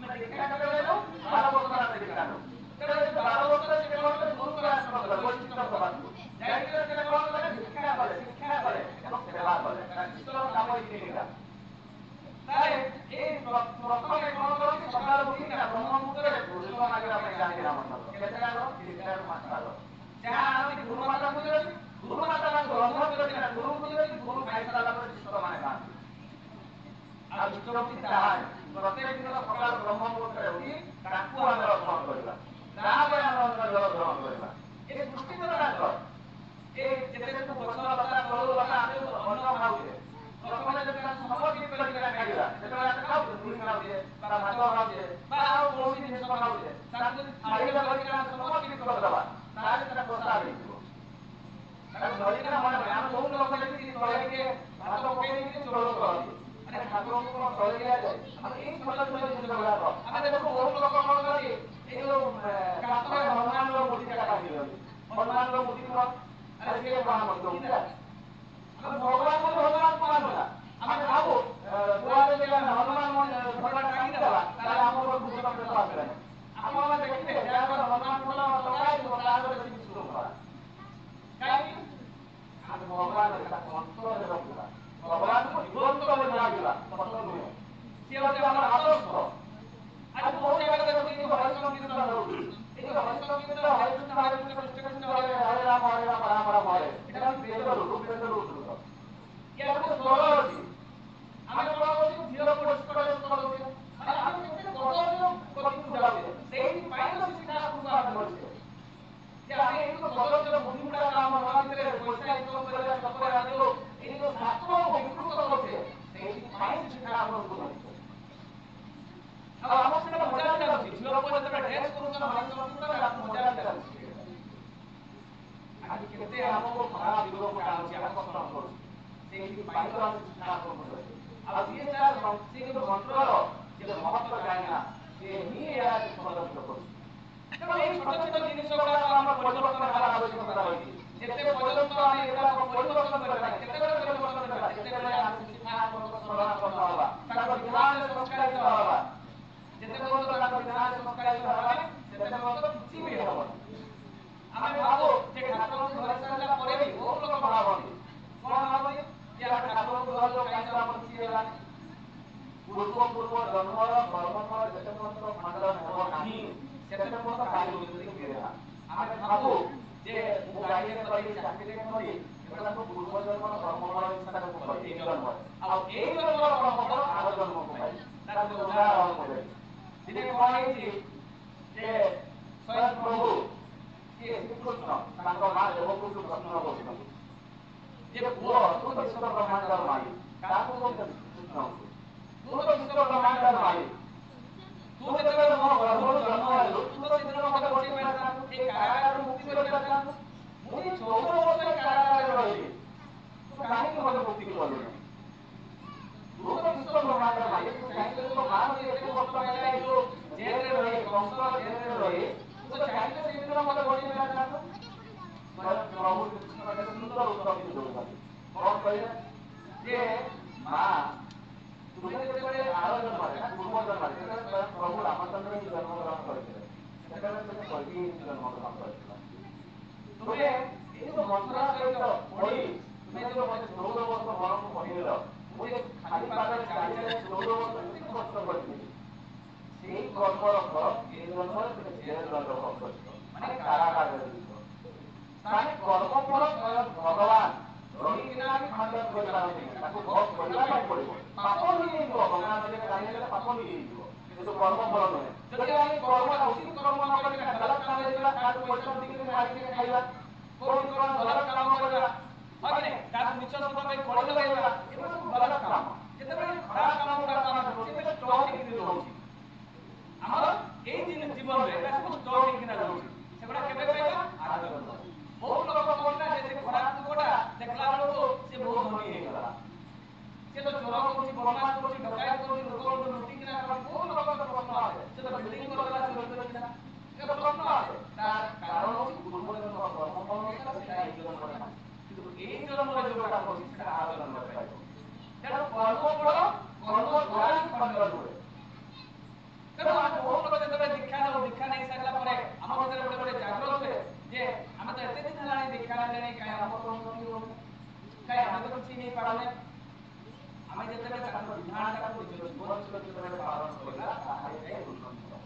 ଆମେ ଦୀକ୍ଷା କେତେ ନେଲୁ 12 ବର୍ଷରେ ଆମେ ଦୀକ୍ଷା ନେଲୁ ତେଣୁ 12 ବର୍ଷରେ ସେ କଣ କଲେ ଗୁରୁଙ୍କର ଆଶ୍ରମ କଲେ ବୈଶିଷ୍ଟ୍ୟ ସଭାକୁ ଯାଇଥିଲେ ସେ କଣ କଲେ ଦୀକ୍ଷା କଲେ ଶିକ୍ଷା କଲେ ଏବଂ ସେବା କଲେ ଈଶ୍ୱର କାମ ଏଇ ତିନିଟା ତାହେଲେ ଏଇ ପ୍ରଥମେ କଣ କରନ୍ତି ସକାଳୁ ଉଠିକିନା ବ୍ରହ୍ମ ମୁହୂର୍ତ୍ତରେ ଗୁରୁଙ୍କ ମାଗିବା ପାଇଁ ଯାଆନ୍ତି ରାମଚନ୍ଦ୍ର କେତେ ଆଗ 3ଟାରୁ 5ଟା ଆଗ ଯାହା ଆଣନ୍ତି ଗୁରୁମାତାଙ୍କୁ ଦିଅନ୍ତି ଗୁରୁମାତା ତାଙ୍କୁ ରନ୍ଧନ କରିକିନା ଗୁରୁଙ୍କୁ ଦିଅନ୍ତି ଗୁରୁ ଖାଇସାରିଲା ପରେ ଶିଷ୍ୟମାନେ ଖାଆନ୍ତି ଆଉ ଇଷ୍ଟବୃତ୍ତି ତାହା ପ୍ରତ୍ୟେକ ଦିନ ସକାଳୁ ବ୍ରହ୍ମ ମୁହୂର୍ତ୍ତରେ ଉଠି ତାଙ୍କୁ ଆମେ ଅର୍ପଣ କରିବା ତାପରେ ଆମେ ଅନ୍ନ ଜଳ ଗ୍ରହଣ କରିବା ଏ ସୃଷ୍ଟି ତ ତାଙ୍କର ଏ ଯେତେ ସବୁ ଗଛ ଲତା ଫଳ ଲତା ଆମେ ଅନ୍ନ ଖାଉଛେ ପ୍ରଥମେ ଯଦି ଆମେ ସମର୍ପିତ କରିକିନା ଖାଇବା ଯେତେବେଳେ ଆମେ ଖାଉଛେ ମୁଢ଼ି ଖାଉଛେ ବା ଭାତ ଖାଉଛେ ବା ଆଉ କୌଣସି ଜିନିଷ ଖାଉଛେ ତାକୁ ଯଦି ଥାଳିରେ ଧରିକିନା ଆମେ ସମର୍ପିତ କରିଦେବା ତାହେଲେ ସେଟା ପ୍ରସାଦ ହେଇଯିବ ତାକୁ ଧରିକିନା ମନେ ମନେ ଆମେ ବହୁତ ଲୋକ ଦେଖିଛି ତଳେ ଟିକେ ଭାତ ପକେଇ ଦେଇକି ଚୋଳ କରନ୍ତି ମାନେ ଠାକୁରଙ୍କୁ କଣ ତଳେ ଦିଆଯାଏ ଆମେ ଏଇ ଛୋଟ ଛୋଟ ଜିନିଷ ଗୁଡାକ ଆମେ ଦେଖୁ ବହୁତ ଲୋକ କଣ କରନ୍ତି ଏଇ ଯୋଉ କାନ୍ଥରେ ହନୁମାନର ମୂର୍ତ୍ତିଟା ଟାଙ୍ଗି ଦିଅନ୍ତି ହନୁମାନର ମୂର୍ତ୍ତି କଣ ଆରେ ସିଏ କଣ ଆମ ଚୌକିଦାର ଆମେ ଭଗବାନ ବୋଲି ହନୁମାନଙ୍କୁ ମାନୁନା ଆମେ ଭାବୁ ଦୁଆରେ ଯଦି ଆମେ ହନୁମାନ ଫଟୋଟା ଟାଙ୍ଗିଦେବା ତାହେଲେ ଆମ ଘରକୁ ଭୂତ ପ୍ରେତ ଆସିବେନି ଆପଣମାନେ ଦେଖିବେ ଯାହା ଘରେ ହନୁମାନ ଫଟୋ ଟଙ୍ଗା ହେଇଥିବ ତା ଘରେ ବେଶୀ ବିଶୃଙ୍ଖଳା କାହିଁକି ଆମେ ଭଗବାନ ତାକୁ ଅନ୍ତରରେ ରଖିବା ଭଗବାନଙ୍କୁ ଜୀବନ୍ତ ବୋଲି ଭାବିବା ସତ ନୁହେଁ ସିଏ ହେଉଛି ଆମର ଆଦର୍ଶ ଆଜି ବହୁତ ଜାଗାରେ ଦେଖୁଛି ଏଇ ଯୋଉ ହରିକୀର୍ତ୍ତନ କୀର୍ତ୍ତନ ହଉଛି ଏଇ ଯୋଉ ହରିକୀର୍ତ୍ତନ କୀର୍ତ୍ତନ ହରେ କୃଷ୍ଣ କୃଷ୍ଣ ହରେ ହରେ ରାମ ରାମ ରାମ ହରେ ଏଇଟା ହେଉଛି ବେଦରୁ ଋଗ୍ବେଦରୁ ଉଦ୍ଧୃତ ୟାର ଗୋଟେ ସ୍ୱର ଅଛି ଆମେ କଣ କରୁଛୁ ଝିଅ ପୁଅ ଡିସ୍କସନ୍ କରିଦଉଛେ ମାନେ ଆମେ କେତେ କଦର୍ଯ୍ୟ ଗତିକୁ ଯାଉଛେ ସେଇଥିପାଇଁ ତ ଶିକ୍ଷା ଆଶ୍ରମକୁ ଆମେ ଧରିଛେ ଯେ ଆମେ ଏଇ ଯୋଉ କଦର୍ଯ୍ୟ ବୁଦ୍ଧି ଗୁଡାକ ଆମ ମନ ଭିତରେ ପଇସା ଇନକମ୍ କରିବା ଚକ୍କରରେ ଆମେ ଯୋଉ ଏଇ ଯୋଉ ଶାସ୍ତ୍ରକୁ ବିକୃତ କରୁଛେ ସେଇଥିପାଇଁ ଶିକ୍ଷା ଆଶ୍ରମକୁ ଧରିଛେ ଆଉ ଆମକୁ ସେଟା ମଜା ବି ଲାଗୁଛି ଝିଅ ପୁଅ ଯେତେବେଳେ ଡ୍ୟାନ୍ସ କରୁଛନ୍ତି ହରିକୀର୍ତ୍ତନ କୀର୍ତ୍ତନରେ ଆମକୁ ମଜା ବି ଲାଗୁଛି ଆଜି କେତେ ଆମକୁ ଖରାପ ଦିଗକୁ ଟାଣୁଛି ଆକର୍ଷଣ କରୁଛି ସେଇଥିପାଇଁ ତ ଆମେ ଶିକ୍ଷା ଆଶ୍ରମକୁ ଧରିଛେ ଆଉ ଯିଏ ତାର ସେଇ ଯୋଉ ମନ୍ତ୍ରର ଯିଏ ମହତ୍ଵ ଜାଣିଲା ସିଏ ହିଁ ଏହାକୁ ପ୍ରଦର୍ଶିତ କରୁଛି ତେଣୁ ଏଇ ଛୋଟ ଛୋଟ ଜିନିଷ ଗୁଡାକ ଆମର ପରିବର୍ତ୍ତନ ହେବାର ଆବଶ୍ୟକତା ରହିଛି ଯେତେ ପର୍ଯ୍ୟନ୍ତ ଆମେ ଏଗୁଡାକ ପରିବର୍ତ୍ତନ କରିବା ନାହିଁ କେତେବେଳେ ପରିବର୍ତ୍ତନ କରିବା ଯେତେବେଳେ ଆମେ ଶିକ୍ଷା ଆଶ୍ରମର ଶରଣାପନ୍ନ ହେବା ତାଙ୍କ ବିଧାନରେ ସଂସ୍କାରିତ ହେବା ଯେତେ ପର୍ଯ୍ୟନ୍ତ ତାଙ୍କ ବିଧାନରେ ସଂସ୍କାରିତ ହେବା ନାହିଁ ସେତେ ପର୍ଯ୍ୟନ୍ତ କିଛି ବି ହେବନି ଆମେ ଭାବୁ ଯେ ଠାକୁରଙ୍କୁ ଧରି ସାରିଲା ପରେ ବି ବହୁତ ଲୋକ ଭାବନ୍ତି କଣ ଭାବନ୍ତି ଯେ ଆମେ ଠାକୁରଙ୍କୁ ଧରିଲୁ କାହିଁ ତ ଆମର କିଛି ହେଲାନି ପୂର୍ବ ଜନ୍ମର କର୍ମଫଳ ଯେତେ ପର୍ଯ୍ୟନ୍ତ ଖଣ୍ଡନ ହେବ ନାହିଁ ସେତେ ପର୍ଯ୍ୟନ୍ତ କାହିଁ ଦୁର୍ନୀତି ହୁଏ ନା ଆମେ ଭାବୁ ଯେ ମୁଁ ଗାଡ଼ିରେ କଲି ଚାକିରିରେ କଲି ଏଗୁଡ଼ା ସବୁ ପୂର୍ବ ଜନ୍ମର କର୍ମଫଳ ହିସାବରେ ମୁଁ କଲି ଏଇ ଜନ୍ମରେ ଆଉ ଏଇ ଜନ୍ମର କର୍ମଫଳ ଆର ଜନ୍ମକୁ ପାଇଲି ତାର ଗୋଟେ ଉଦାହରଣ ମୁଁ ଦେବି ଦିନେ କଣ ହେଇଛି ଯେ ସ୍ୱୟଂ ପ୍ରଭୁ କିଏ ଶ୍ରୀକୃଷ୍ଣ ତାଙ୍କ ମା ଦେବକୀଙ୍କୁ ପ୍ରଶ୍ନ କରୁଛନ୍ତି ଯେ ପୁଅ ତୁ ତ ବିଶ୍ୱ ବ୍ରହ୍ମାଣ୍ଡର ମାଲିକ କାହାକୁ କହୁଛନ୍ତି କୃଷ୍ଣଙ୍କୁ ତୁ ତ ବିଶ୍ୱ ବ୍ରହ୍ମାଣ୍ଡର ମାଲିକ ତୁ ଯେତେବେଳେ ମୋ ଗର୍ଭରୁ ଜନ୍ମ ହେଲୁ ତୁ ତ ସେଦିନ ମୋତେ ବଞ୍ଚେଇ ପାରିଥାନ୍ତୁ ଏଇ କାରାଗାରରୁ ମୁକ୍ତି କରିପାରିଥାନ୍ତୁ ମୁଁ ଯେ 14 ବର୍ଷ ଏଇ କାରାଗାରରେ ରହିଲି ତୁ କାହିଁକି ମୋତେ ମୁକ୍ତି କଲୁନି ତୁ ତ ବିଶ୍ୱ ବ୍ରହ୍ମାଣ୍ଡର ମାଲିକ ତୁ ଚାହିଁଥିଲେ ତୋ ମା ମୋତେ ଏତେ କଷ୍ଟ ପାଇଲା ଏଇ ଯୋଉ ଜେଲରେ ରହି କଂସର ଜେଲରେ ରହି ତୁ ତ ଚାହିଁଥିଲେ ସେଇଦିନ ମୋତେ ବଞ୍ଚେଇ ପାରିଥାନ୍ତୁ ସ୍ୱୟଂ ପ୍ରଭୁ ଶ୍ରୀକୃଷ୍ଣ କେତେ ସୁନ୍ଦର ଉତ୍ତରଟି ଦେଉଛନ୍ତି କଣ କହିଲେ ଯେ ମା ତୁମେ ଯେତେବେଳେ ଆର ଜନ୍ମରେ ନା ପୂର୍ବ ଜନ୍ମରେ ଯେତେବେଳେ ସ୍ୱୟଂ ପ୍ରଭୁ ରାମଚନ୍ଦ୍ର ହିଁ ଜନ୍ମଗ୍ରହଣ କରିଥିଲେ ସେତେବେଳେ ତୁମେ କୈକେୟୀ ହିଁ ଜନ୍ମଗ୍ରହଣ କରିଥିଲ ତୁମେ ଏଇ ଯୋଉ ମନ୍ଥରା ସହିତ ପଡ଼ି ତୁମେ ଯୋଉ ମୋତେ 14 ବର୍ଷ ବନକୁ ପଠେଇଲ ମୁଁ ଯେ ଖାଲି ପାଦରେ ଚାଲି ଚାଲି 14 ବର୍ଷ କେତେ କଷ୍ଟ କରିଥିଲି ସେଇ କର୍ମର ଫଳ ଏ ଜନ୍ମରେ ତୁମେ ଜେଲ ଦଣ୍ଡ ଭୋଗ କରିଛ ମାନେ କାରାଗାରରେ ରହିଛ ତାହେଲେ କର୍ମଫଳ ସ୍ୱୟଂ ଭଗବାନ ରହିକିନା ବି ଖଣ୍ଡନ କରିପାରନ୍ତିନି ତାକୁ ଭୋଗ କରିବା ପାଇଁ ପଡ଼ିବ ପାପ ଧୋଇ ହେଇଯିବ ଗଙ୍ଗା ନଦୀରେ ଗାଧେଇଲେ ପାପ ଧୋଇ ହେଇଯିବ କିନ୍ତୁ କର୍ମଫଳ ନୁହେଁ ଯଦି ଆମେ କର୍ମଟା ଉଚିତ କର୍ମ ନ କରିକିନା ଗଲତ କାମରେ ଯିବା କାହାଠୁ ପଇସା ଲୁଟିକିରି ମାରିକିରି ଖାଇବା କୋଉଠି କଣ ଗଲତ କାମ କରିବା ହଁ କି ନାହିଁ କାହାକୁ ମିଛ ସତ କହି କଳି ଲଗେଇବା ଏଗୁଡ଼ା ସବୁ ଗଲତ କାମ ଯେତେବେଳେ ଖରାପ କାମ ଗୁଡ଼ାକ ଆମେ କରୁଛେ ଏଗୁଡ଼ା ଷ୍ଟକ୍ ହେଇକିରି ରହୁଛି ଆମର ଏଇ ଜୀବନରେ ଏଗୁଡ଼ା ସବୁ ଷ୍ଟକ୍ ହେଇକିନା ରହୁଛି ସେଗୁଡ଼ା କେବେ ପାଇବା ଆର ଜନ୍ମରେ ବହୁତ ଲୋକ କହନ୍ତି ନା ଯେ ସେ ଖରାପ ଲୋକଟା ଦେଖିଲା ବେଳକୁ ସେ ବହୁତ ଧନୀ ହେଇଗଲା ସେ ତ ଚୋର କରୁଛି ବଦମାସ କରୁଛି ଡକାୟତ କରୁଛି ଲୋକଙ୍କୁ ଲୁଟିକିନା ଖାଉଛି ବହୁତ ଲୋକଙ୍କର ପ୍ରଶ୍ନ ଆସେ ସେ ତ ବିଲ୍ଡିଂ କରିଦେଲା ଚୋରି କରିକିନା ଏ ପ୍ରଶ୍ନ ଆସେ ତାର କାରଣ ହେଉଛି ପୂର୍ବଜନ୍ମର କର୍ମଫଳ ଅନୁସାରେ ସେଟା ଏଇ ଜନ୍ମରେ ନାହିଁ କିନ୍ତୁ ଏଇ ଜନ୍ମରେ ଯୋଉଟା जोटा करछि सेटा आरो जन्म पाइबो तेणु कर्म फल कर्म द्वारा ही फल हुए तेणु आम बहुत लोग जो दीक्षा नहीं सारा आम भर गोटे गोटे जागृत हुए जे आम तो एत दिन है दीक्षा ने कहीं आम तो उन्नति हो कहीं आम तो किसी नहीं पारे आम जो विधानटा को निज जीवन चरित्र में पालन करला ताहारे जाई उन्नति हो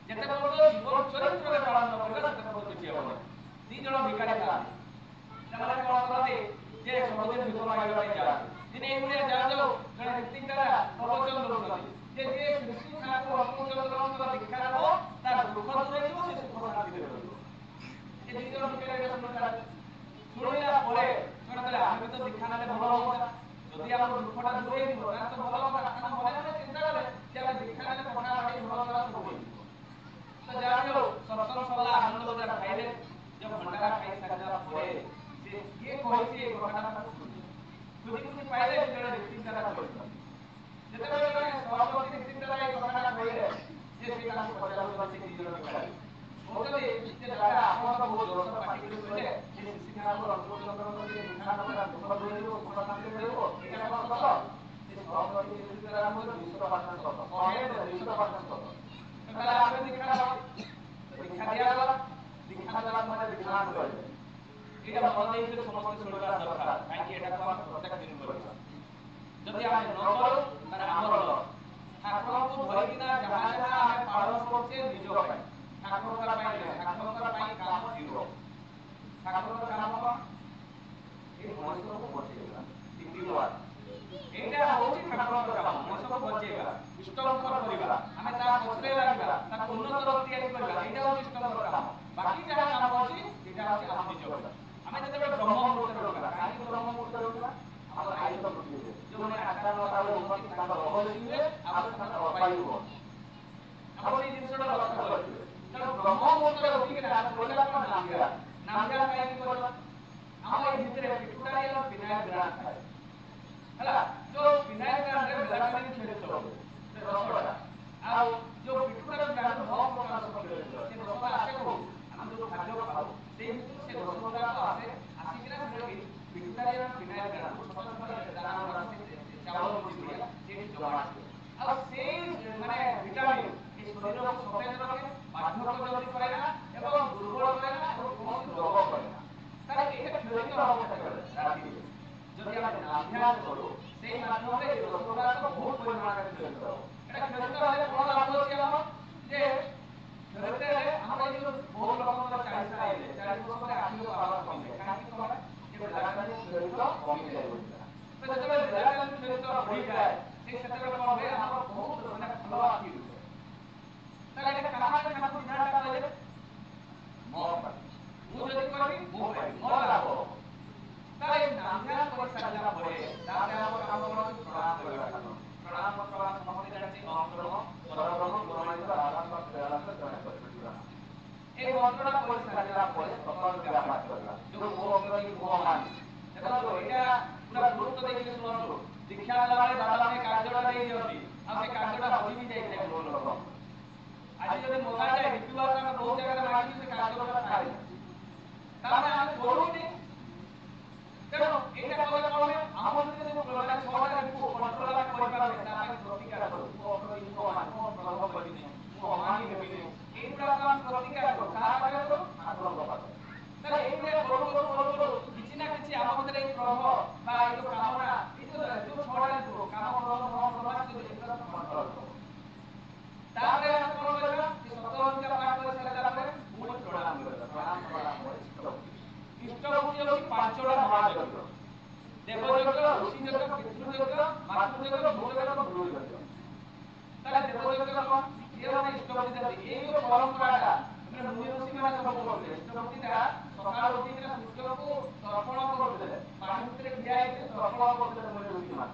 जेते पर्यंत जीवन चरित्र में पालन न करला सेते पर्यंत किछि हेबो दी जण भिखारी थाते ସେମାନେ କଣ କରନ୍ତି ଯେ ସବୁଦିନ ଭିକ ମାଗିବା ପାଇଁ ଯାଆନ୍ତି ଦିନେ ଏଇଭଳିଆ ଯାଉ ଯାଉ ଜଣେ ରୀତିକ ଦ୍ୱାରା ପ୍ରବଚନ ଦଉଛନ୍ତି ଯେ ଯିଏ ଶ୍ରୀ ଶ୍ରୀ ଠାକୁର ଅତୁଳଚନ୍ଦ୍ରଙ୍କର ଦୀକ୍ଷା ନେବ ତାର ଦୁଃଖ ଦୂରେଇଯିବ ସେ ସୁଖ ଶାନ୍ତିରେ ରହିବ ଏ ଦି ଜଣ ଭିକାରୀ ଏଟା ଶୁଣିଥାନ୍ତି ଶୁଣିଲା ପରେ ସେମାନେ କହିଲେ ଆମେ ବି ତ ଦୀକ୍ଷା ନେଲେ ଭଲ ହୁଅନ୍ତା ଯଦି ଆମର ଦୁଃଖଟା ଦୂରେଇଯିବ ତାହେଲେ ତ ଭଲ କଥା ତାଙ୍କ ମନେ ମନେ ଚିନ୍ତା କଲେ ଯେ ଆମେ ଦୀକ୍ଷା ନେଲେ ପଠା ବାଡ଼ି ଘର ଦ୍ୱାରା ସବୁ ହେଇଯିବ ତ ଯାହା ବି ହଉ ସତ୍ସଙ୍ଗ ସରିଲା ଆନନ୍ଦ ବଜାର ଖାଇଲେ जब भंडारा खाई सारा पड़े से ये कोई से कथा ताको खुदी खुदी पाइले जड़े रीति द्वारा कहछन जते बेले जड़े सहमति रीति द्वारा ए कथाटा कहले जे से ताको पचारु बसे दी जण भिखारी कहते जे दादा आपण तो बहुत जोर से पाटी कर कहले जे श्री ठाकुर अतुलचंद्र के दीक्षा नबा दुख दूर हो सुख शांति रहबो एटा कोन सत से सहमति रीति द्वारा हम 200% सत 100 200% सत कहला आमे दीक्षा नबा तो दीक्षा दिया गला दीक्षा देला माने विधान कहले एटा मन देई के समस्त सुनिबा दरकार काहे कि एटा को हम प्रत्येक दिन करबा जदि आमे न करू तार हमर लस ठाकुर को धरि किना जहां जहां आमे पालन करछे निज पाई ठाकुर का पाई नहीं ठाकुर का पाई काम जीरो ठाकुर का काम को ए मनुष्य को बचेगा इतिवाद एटा होची ठाकुर का काम मनुष्य को बचेगा इष्टंकर करिबा आमे ता पछरे लागिबा ता उन्नत रूप तैयारी करबा एटा होची इष्टंकर काम बाकी जहाँ काम होची एटा होची हम निज काम आमे जते ब्रह्म मुहूर्त रोकला काहे ब्रह्म मुहूर्त रोकला हमर आयुष वृद्धि हो जो माने 8टा 9टा बेले उन्नति तांका रोग बेसी हुए आबे तांका अपायु हो आपण ए जिंसटा लक्ष्य करथिबे तेणु ब्रह्म मुहूर्त उठी के आमे कोइला कोन नाम ध्यान काहे कि करला हम ए भितरे पिटुटारी और विनायक ग्राम थाए हला जो विनायक ग्राम रे बेलाकालीन खेल चलो से रसोड़ा आ जो पिटुटारी ग्राम 9 प्रकार से खेल से रसोड़ा आसे को हम जो खाद्य खाओ से भितर से रसोड़ा को आसे आसिकिना से पिटुटारी और विनायक ग्राम छोटा छोटा दाना वाला से चावल मुठी दिया से जमा आ से माने विटामिन ए शरीर को सतेज रखे बाध्यक जल्दी करेना एवं दुर्बल करेना और कौन रोग करेना तारे एटा खेलित अवस्था करे राती যদি আমরা নামধ্যান করো সেই মাধ্যমে এই রসগোল্লাটা বহুত পরিমাণে খেলিত হবে এটা খেলিত হলে কোন লাভ হচ্ছে আমার যে খেলিতে হলে আমরা এই বহু লোকଙ୍କର 40 আইলে 40 ବର୍ଷ ପରେ ଆଖିର ପାୱାର କମିଯାଏ କାହିଁକି କମେ ଯେ ବେଲାକାଲି ଖେଳିତ କମିଯାଏ ବୋଲିକା ତ ଯେତେବେଳେ ବେଲାକାଲି ଖେଳିତ ବଢିଯାଏ ସେ ସେତେବେଳେ କଣ ହୁଏ ଆମର ବହୁତ ମାନେ ଭଲ ଆଖି ହୁଏ ତାହେଲେ ଏଟା କାହାରେ ଠାକୁର ବିଧାନଟା କହିଲେ ମୋ ପାଇଁ ମୁଁ ଯଦି କରିବି ମୁଁ ପାଇବି ମୋ ଲାଭ ताले नामध्यान कर सारिला परे तापरे हम काम कोन प्रणाम करबा ठाकुर प्रणाम समस्त जानछि मंत्र परब्रह्म गुरुमानित आदान प्रदान जने करबिरा ए मंत्रटा कर सारिला परे सकल क्रिया पाठ करला जो मो अग्रणी मो मानि देखो एटा पूरा गुरुत्व देके सुनतो दीक्षा देला बेले बाबा ने कार्यटा देई दियंती आ से कार्यटा हजि भी जाय थाय बहुत लोक आज जदि मोगा जाय रिपिवार का बहुत जगह मागी से कार्यटा थाय तामे हम करूनी तेणु एटा कले कौन आम जो माने 6टा रिपु कंट्रोल आमे करि पाबे ता ପାଇଁ ପ୍ରତିକାର କରୁ ମୁଁ ଅଗ୍ରଣୀ ମୁଁ ମାନ ମୁଁ ପ୍ରଭାବ କରିନି ମୁଁ ଅମାନି ହେବିନି ଏଇଗୁଡା ଆମେ ପ୍ରତିକାର କରୁ କାହା ପାଖରେ କରୁ ଠାକୁରଙ୍କ ପାଖରେ ତାହେଲେ ଏଇଗୁଡା କରୁ କିଛି ନା କିଛି ଆମ ଭିତରେ ଏଇ ପ୍ରଭାବ ବା ଏଇ ଯୋଉ କାମନା ଏଇ ଯୋଉ 6ଟା ରିପୁ କାମ କ୍ରୋଧ ମୋହ ପ୍ରମାଦ ଏଗୁଡା କଣ୍ଟ୍ରୋଲ କରୁ ତାପରେ ଆମେ କଣ କରିବା ଏ ସତରଞ୍ଜିକା ପାଠ କରି ସାରିଲା ପରେ ପୁଣି ପ୍ରଣାମ କରିବା ପ୍ରଣାମ କଲା ପରେ ଇଷ୍ଟଭୂତି ହେଉଛି 5ଟା ମହାଯଜ୍ଞ ଦେବଯଜ୍ଞ ଋଷିଯଜ୍ଞ ପିତୃଯଜ୍ଞ ମାତୃଯଜ୍ଞ ଭୂଯଜ୍ଞ ଏବଂ ଗୃହଯଜ୍ଞ ତାହେଲେ ଦେବଯଜ୍ଞ କଣ କିଏ ମାନେ ଇଷ୍ଟଭୂତି ଦିଅନ୍ତି ଏଇ ଯୋଉ ପରମ୍ପରାଟା ମାନେ ମୁନି ଋଷି ମାନେ ସବୁ କରୁଥିଲେ ଇଷ୍ଟଭୂତିଟା ସକାଳୁ ଉଠିକିନା ସୂର୍ଯ୍ୟକୁ ତର୍ପଣ କରୁଥିଲେ ପାଣି ଭିତରେ ଠିଆ ହେଇକି ତର୍ପଣ କରୁଥିଲେ ମୁନି ଋଷି ମାନେ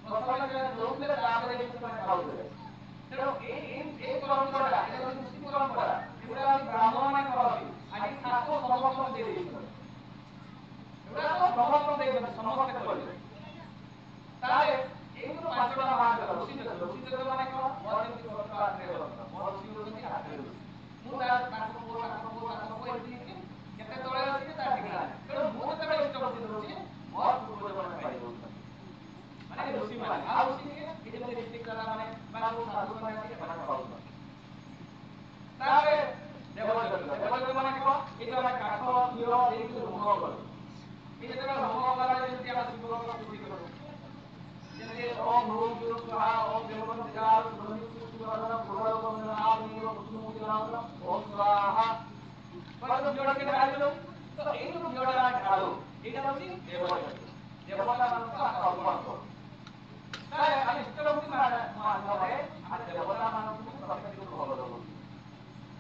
ପ୍ରଥମେ ସେ ଦଉଥିଲେ ତାପରେ ଯାଇକି ସେମାନେ ଖାଉଥିଲେ ତେଣୁ ଏଇ ପରମ୍ପରାଟା ଏଟା ହେଉଛି ଋଷି ପରମ୍ପରା ଏଗୁଡ଼ା ହେଉଛି ବ୍ରାହ୍ମଣ ମାନେ କରନ୍ତି ଆଜି ଠାକୁର ସମସ୍ତଙ୍କୁ ଦେଇ ଦେଇଛନ୍ତି ଏଗୁଡ଼ା ତ ସମସ୍ତଙ୍କୁ ଦେଇଛନ୍ତି ସମସ୍ତେ କରିବେ ତାହେଲେ ଏଇ ଯୋଉ 5ଟା ମହାଯଜ୍ଞ ଋଷିଯଜ୍ଞ ମାନେ କଣ ମୋର ଯେମିତି ଗୋତ୍ର ଆତ୍ରେୟ ଗୋତ୍ର ମୋ ଋଷି ହେଉଛନ୍ତି ଆତ୍ରେୟ ଋଷି ମୁଁ ତାଙ୍କ ପୁଅ ଏମିତି କେତେ ତଳେ ଅଛି ଯେ ତା ଠିକଣା ନାହିଁ ତେଣୁ ମୁଁ ଯେତେବେଳେ ଇଷ୍ଟଭୂତି ଦଉଛି ମୋର ଦେବତା ମାନଙ୍କୁ ଆମେ ଅର୍ପଣ କରୁ। ତାହେଲେ ଆମେ ଇଷ୍ଟଭକ୍ତି ମାଧ୍ୟମରେ ଆମେ ଦେବତା ମାନଙ୍କୁ ବି ପ୍ରତ୍ୟେକ ଦିନ ଭୋଗ ଦଉ।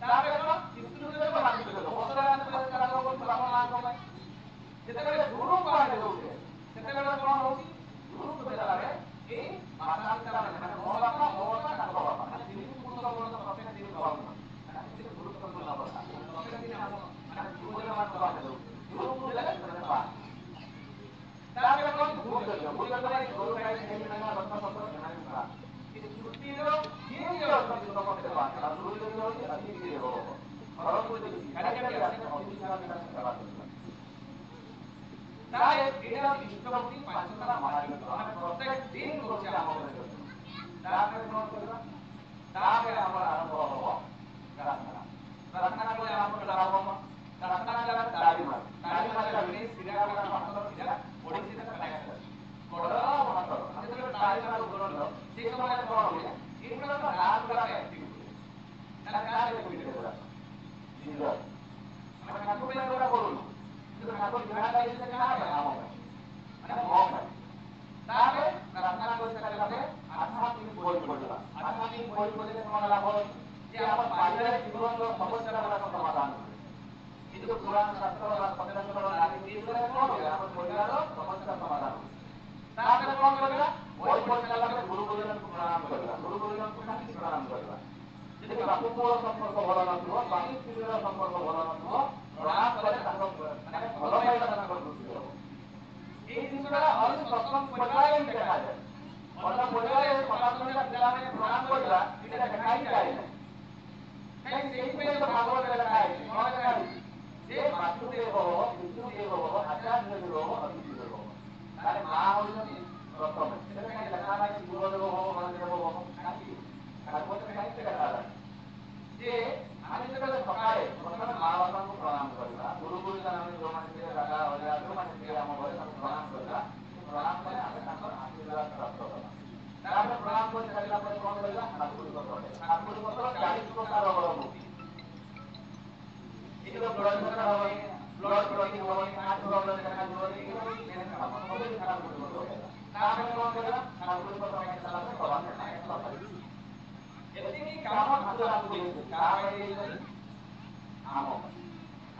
ତାପରେ କଣ ପିତୃଦେବ ମାତୃଦେବ ବର୍ଷରେ ଆମେ ପୁରସ୍କାର କରୁଛୁ ବାପା ମାଙ୍କ ପାଇଁ। ଯେତେବେଳେ ଗୁରୁଙ୍କୁ ଆମେ ଦଉଛେ ସେତେବେଳେ କଣ ହଉଛି ଗୁରୁଙ୍କୁ ଦେଲା ବେଳେ ଏଇ ମାତା ପିତା ମାନେ ମୋ ବାପା ତାଙ୍କ ବାପା ମାନେ ତିନି ପୁରୁଷ ବର୍ଗ ପ୍ରତ୍ୟେକ ଦିନ ପାଉଛନ୍ତି। ମାନେ କେତେ ଗୁରୁତ୍ୱପୂର୍ଣ୍ଣ କଥା ଆମେ ପ୍ରତ୍ୟେକ ଦିନ ଆମ ମାନେ ପୂର୍ବଜ ମାନଙ୍କୁ ଆମେ ଦଉଛେ ଗୁରୁଙ୍କୁ ଦେଲେ ସେମାନେ ପାଆନ୍ତି। ତାପରେ କଣ ଭୂଯଜ୍ଞ ମାନେ ଗୋରୁ ଗାଈ ଛେଳି ମେଣ୍ଢା ଗଛ ପତ୍ର ଏମାନେ ବି ପାଆନ୍ତି। ଏ ସୃଷ୍ଟିର ଯିଏ ଯିଏ ଅଛନ୍ତି ସମସ୍ତେ ପାଆନ୍ତି। ଆଉ ଗୁରୁଯଜ୍ଞ ହଉଛି ଅତିଥି ଦେବୋ ଭବ। ଘରକୁ ଯଦି ଭିକାରୀଟା ବି ଆସେ ଅତିଥି ଭାବେ ତାକୁ ସେବା କରିବା। ତାହେଲେ ଏଇଟା ହଉଛି ଇଷ୍ଟଭକ୍ତି ପାଞ୍ଚଟା ମହାଯଜ୍ଞ ଆମେ ପ୍ରତ୍ୟେକ ଦିନ କରୁଛେ ଆମ ଘରେ ଯଜ୍ଞ। ତାପରେ କଣ କରିବା ତାପରେ ଆମର ଆରମ୍ଭ ହବ ପ୍ରାର୍ଥନା। ପ୍ରାର୍ଥନା କଲେ ଆମର ଲାଭ କଣ? ପ୍ରାର୍ଥନା କଲେ ଆମେ ତାଳି ମାରୁ। ତାଳି ମାରିଲା ବେଳେ ଶିରା ଗୁଡାକ ହାତର ଶିରା ବଡି ସହିତ କନେକ୍ଟ ଅଛି। ଗୋଡର ଆଉ ହାତର ଆମେ ଯେତେବେଳେ ତାଳି ମାରୁ ଉଦ୍ଦଣ୍ଡ ସେଇ ସମୟରେ କଣ ହୁଏ ଏଇଗୁଡାକ ନାର୍ଭ ଗୁଡାକ ଆକ୍ଟିଭ ହୁଏ। ତାହେଲେ କାହା ବେନିଫିଟ ଏଗୁଡାକ ନିଜର ଆମେ ଠାକୁର ପାଇଁ ଏଗୁଡା କରୁନୁ କିନ୍ତୁ ଠାକୁର ଡିମାଣ୍ଡ ଦେଇଛନ୍ତି କାହା ପାଇଁ ଆମ ପାଇଁ ମାନେ ମୋ ପାଇଁ। ତାପରେ ପ୍ରାର୍ଥନା କରିସାରିଲା ପରେ ଆଧ୍ୟାତ୍ମିକ ବହି ପଢିବା। ଆଧ୍ୟାତ୍ମିକ ବହି ପଢିଲେ କଣ ଲାଭ ଅଛି ଯେ ଆମର ପାରିବାରିକ ଜୀବନର ସମସ୍ୟା ଗୁଡାକ ସମାଧାନ ହୁଏ। ଏ ଯୋଉ ପୁରାଣ ଶାସ୍ତ୍ର ବା ସତ୍ୟାସରଣ ନାରୀ ନୀତି ଏଗୁଡାକ କଣ ହୁଏ ଆମ ପରିବାରର ସମସ୍ୟା ସମାଧାନ ହୁଏ। ତାପରେ କଣ କରିବା ବହି ପଢି ସାରିଲା ପରେ ଗୁରୁ ଗୁରୁଜନଙ୍କୁ ପ୍ରଣାମ କରିବା। ଗୁରୁ ଗୁରୁଜନଙ୍କୁ କାହିଁକି ପ୍ରଣାମ କରିବା? ଯଦି ବାପୁ ପୁଅର ସମ୍ପର୍କ ଭଲ ନଥିବ ସ୍ୱାମୀ ସ୍ତ୍ରୀର ସମ୍ପର୍କ ଭଲ ନଥିବ ପ୍ରଣାମ କଲେ ତାଙ୍କ ମାନେ ଭଲ ପାଇବା ତାଙ୍କର ବୃଦ୍ଧି ହବ। ଏଇ ଜିନିଷଟା ଅନ୍ୟ ସତ୍ସଙ୍ଗ ପରିବାରରେ ହିଁ ଦେଖାଯାଏ। ଅନ୍ୟ ପରିବାରରେ ସକାଳ ସନ୍ଧ୍ୟା ପିଲାମାନେ ପ୍ରଣାମ କରିବା ଏଇଟା ଦେଖା ହିଁ ଯାଏ ନାହିଁ। କାହିଁକି ସେଇଥିପାଇଁ ତ ଭାଗବତରେ ଲେଖା ହେଇଛି କଣ ଲେଖା ହେଇଛି ଯେ ମାତୃଦେବୋ ଭବ ପିତୃଦେବୋ ଭବ ଆଚାର୍ଯ୍ୟ ଦେବୋ ଭବ ଅତିଥି ଦେବୋ ଭବ। ତାହେଲେ ମା ହଉଛନ୍ତି ପ୍ରଥମେ ସେଟା କାହିଁ ଲେଖା ହେଲା ନାହିଁ ପୂର୍ବ ଦେବୋ ଭବ ଗଣେ ଦେବୋ ଭବ କାହିଁକି ଭାଗବତରେ କାହିଁକି ଲେଖା ହେଲା ଯେ ଆମେ ଯେତେବେଳେ ସକାଳେ ପ୍ରଥମେ ମା ବାପାଙ୍କୁ ପ୍ରଣାମ କରିବା। ଗୁରୁ ଗୁରୁଜନ ଆମେ ଯୋଉମାନେ ଥିବେ ଦାଦା ଅଜା ଯୋଉମାନେ ଥିବେ ଆମ ଘରେ ତାଙ୍କୁ ପ୍ରଣାମ କରିବା। ସେ ପ୍ରଣାମ କଲେ ଆମେ ତାଙ୍କର ଆଶୀର୍ବାଦ ପ୍ରାପ୍ତ ହେବା। ତାପରେ ପ୍ରଣାମ କରି ସାରିଲା ପରେ କଣ କରିବା ହାକୁଡି ପତ୍ର ଖାଇବା। ହାକୁଡି ପତ୍ର 40 ପ୍ରକାର ରୋଗର ମୁକ୍ତି। ଏଇ ଯୋଉ ବ୍ଲଡ ପ୍ରେସର ହବନି ବ୍ଲଡ କ୍ଲଟିଂ ହବନି ହାର୍ଟ ପ୍ରୋବ୍ଲେମ ଦେଖାଯିବନି ଏଇଟା ହଉଛି ମେନ୍ କାମ ସବୁଦିନ ହାକୁଡି ପତ୍ର ଖାଇବା। ତାପରେ କଣ କରିବା ହାକୁଡି ପତ୍ର ଖାଇସାରିଲା ପରେ ପ୍ରଭାତ ଫେରିବା ଏକ୍ସରସାଇଜ। ଏତିକି କାମ ଠାକୁର ଆମକୁ ଦେଇଛନ୍ତି। କାହା ପାଇଁ ଦେଇଛନ୍ତି ଆମ ପାଇଁ।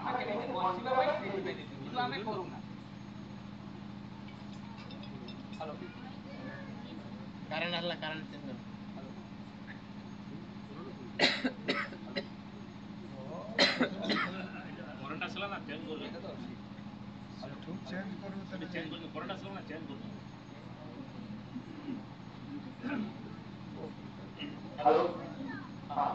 ଆମେ କେମିତି ବଞ୍ଚିବା ପାଇଁ ସେଇଥିପାଇଁ ଦେଇଛନ୍ତି କିନ୍ତୁ ଆମେ କରୁନା। ହ୍ୟାଲୋ କାରଣ ହେଲା କାରଣ ଚେଞ୍ଜ କରେଣ୍ଟ ଆସିଲା ନା ଚେଞ୍ଜ କରୁଛ ଏଇଟା ତ ଅଛି ସେଠୁ ଚେଞ୍ଜ କରିବୁ ସେଠି ଚେଞ୍ଜ କରୁଛ କରେଣ୍ଟ ଆସିଲା ନା ଚେଞ୍ଜ କରୁଛ। ହ୍ୟାଲୋ ହଁ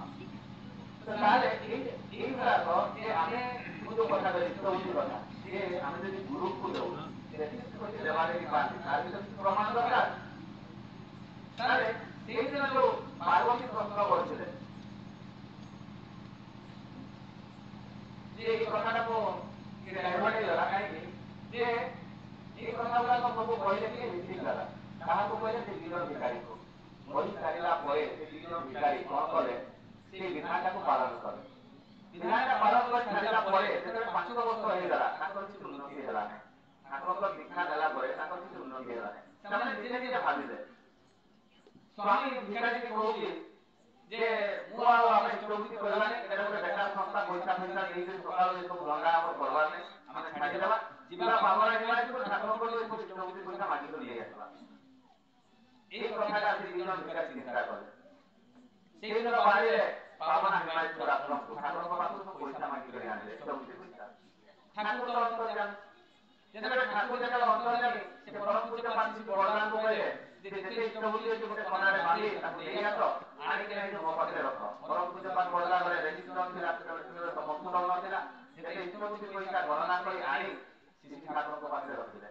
ତାହେଲେ ଏଇଗୁଡାକ ଯେ ଆମେ ମୁଁ ଯୋଉ କଥା କହିଲି ଇଷ୍ଟଭକ୍ତି କଥା ଯେ ଆମେ ଯଦି ଗୁରୁଙ୍କୁ ଦଉ ତେତିଶ କୋଟି ଦେବାଦେବୀ ପାଆନ୍ତି ତାର ବି ତ କିଛି ପ୍ରମାଣ ଦରକାର। ତାହେଲେ ସେଇଦିନ ଯୋଉ ପାର୍ବତୀ ପ୍ରଶ୍ନ କରିଥିଲେ ଯେ ଏଇ କଥାଟା ମୁଁ ଟିକେ ଡାଇଭର୍ଟ ହେଇଗଲା କାହିଁକି ଯେ ଏଇ କଥା ଗୁଡାକ ସବୁ କହିଲେ କିଏ ମିଶିଗଲା କାହାକୁ କହିଲେ ସେ ଦି ଜଣ ଭିକାରୀଙ୍କୁ। ବହି ସାରିଲା ପରେ ସେ ଦି ଜଣ ଭିକାରୀ କଣ କଲେ ସେ ବିଧାନଟାକୁ ପାଳନ କଲେ। ବିଧାନଟା ପାଳନ କରି ସାରିଲା ପରେ ଯେତେବେଳେ 5 ବର୍ଷ ହେଇଗଲା ତାଙ୍କର କିଛି ଉନ୍ନତି ହେଲା ନାହିଁ। ଠାକୁରଙ୍କ ଦୀକ୍ଷା ନେଲା ପରେ ତାଙ୍କର କିଛି ଉନ୍ନତି ହେଲା ନାହିଁ। ସେମାନେ ନିଜେ ନିଜେ ଭାବିଲେ ସ୍ୱାମୀ ଭିକାରୀକି କହୁଛି ଯେ ମୁଁ ଆଉ ଆମେ ଇଷ୍ଟଭକ୍ତି କରିବାନି ଏଇଟା ଗୋଟେ ବେକାର ସଂସ୍ଥା ପଇସା ଫଇସା ଦେଇକି ସକାଳୁ ଏସବୁ ଧନ୍ଦା ଆମର କରବାର ନାହିଁ ଆମେ ଛାଡ଼ିଦେବା ଯିବା ବାବରା ହିମାଳୟକୁ ଠାକୁରଙ୍କଠୁ ଏସବୁ ଇଷ୍ଟଭକ୍ତି ପଇସା ମାଗିକି ନେଇ ଆସିବା। ଏଇ କଥାଟା ସେ ଦି ଜଣ ଭିକାରୀ ଚିନ୍ତା କଲେ। ସେଇଦିନ ବାହାରିଲେ ପାବନା ହିମାୟତପୁର ଆଶ୍ରମକୁ ଠାକୁରଙ୍କ ପାଖରୁ ସବୁ ପଇସା ମାଗିକରି ଆଣିଲେ ଇଷ୍ଟଭକ୍ତି ପଇସା। ଠାକୁର ତ ଅନ୍ତର୍ଯାମୀ ଯେତେବେଳେ ଠାକୁର ଯେତେବେଳେ ଅନ୍ତର୍ଯାମୀ ସେ ପରମ ପୂଜ୍ୟ ପାଦ ଶ୍ରୀ ବଡ଼ଦାନଙ୍କୁ କହିଲେ ଯେ ଯେତେ ଇଷ୍ଟଭକ୍ତି ଅଛି ଗୋଟେ କନାରେ ବାନ୍ଧି ତାକୁ ନେଇ ଆସ ଆଣିକିନା ଏଇଠି ମୋ ପାଖରେ ରଖ। ପରମ ପୂଜ୍ୟ ପାଦ ବଡ଼ଦା ଗଲେ ରେଜିଷ୍ଟର ଥିଲା ସେତେବେଳେ କମ୍ପ୍ୟୁଟର ନଥିଲା ଯେତେ ଇଷ୍ଟଭକ୍ତି ପଇସା ଗଣନା କରି ଆଣି ଶିଶି ଠାକୁରଙ୍କ ପାଖରେ ରଖିଲେ।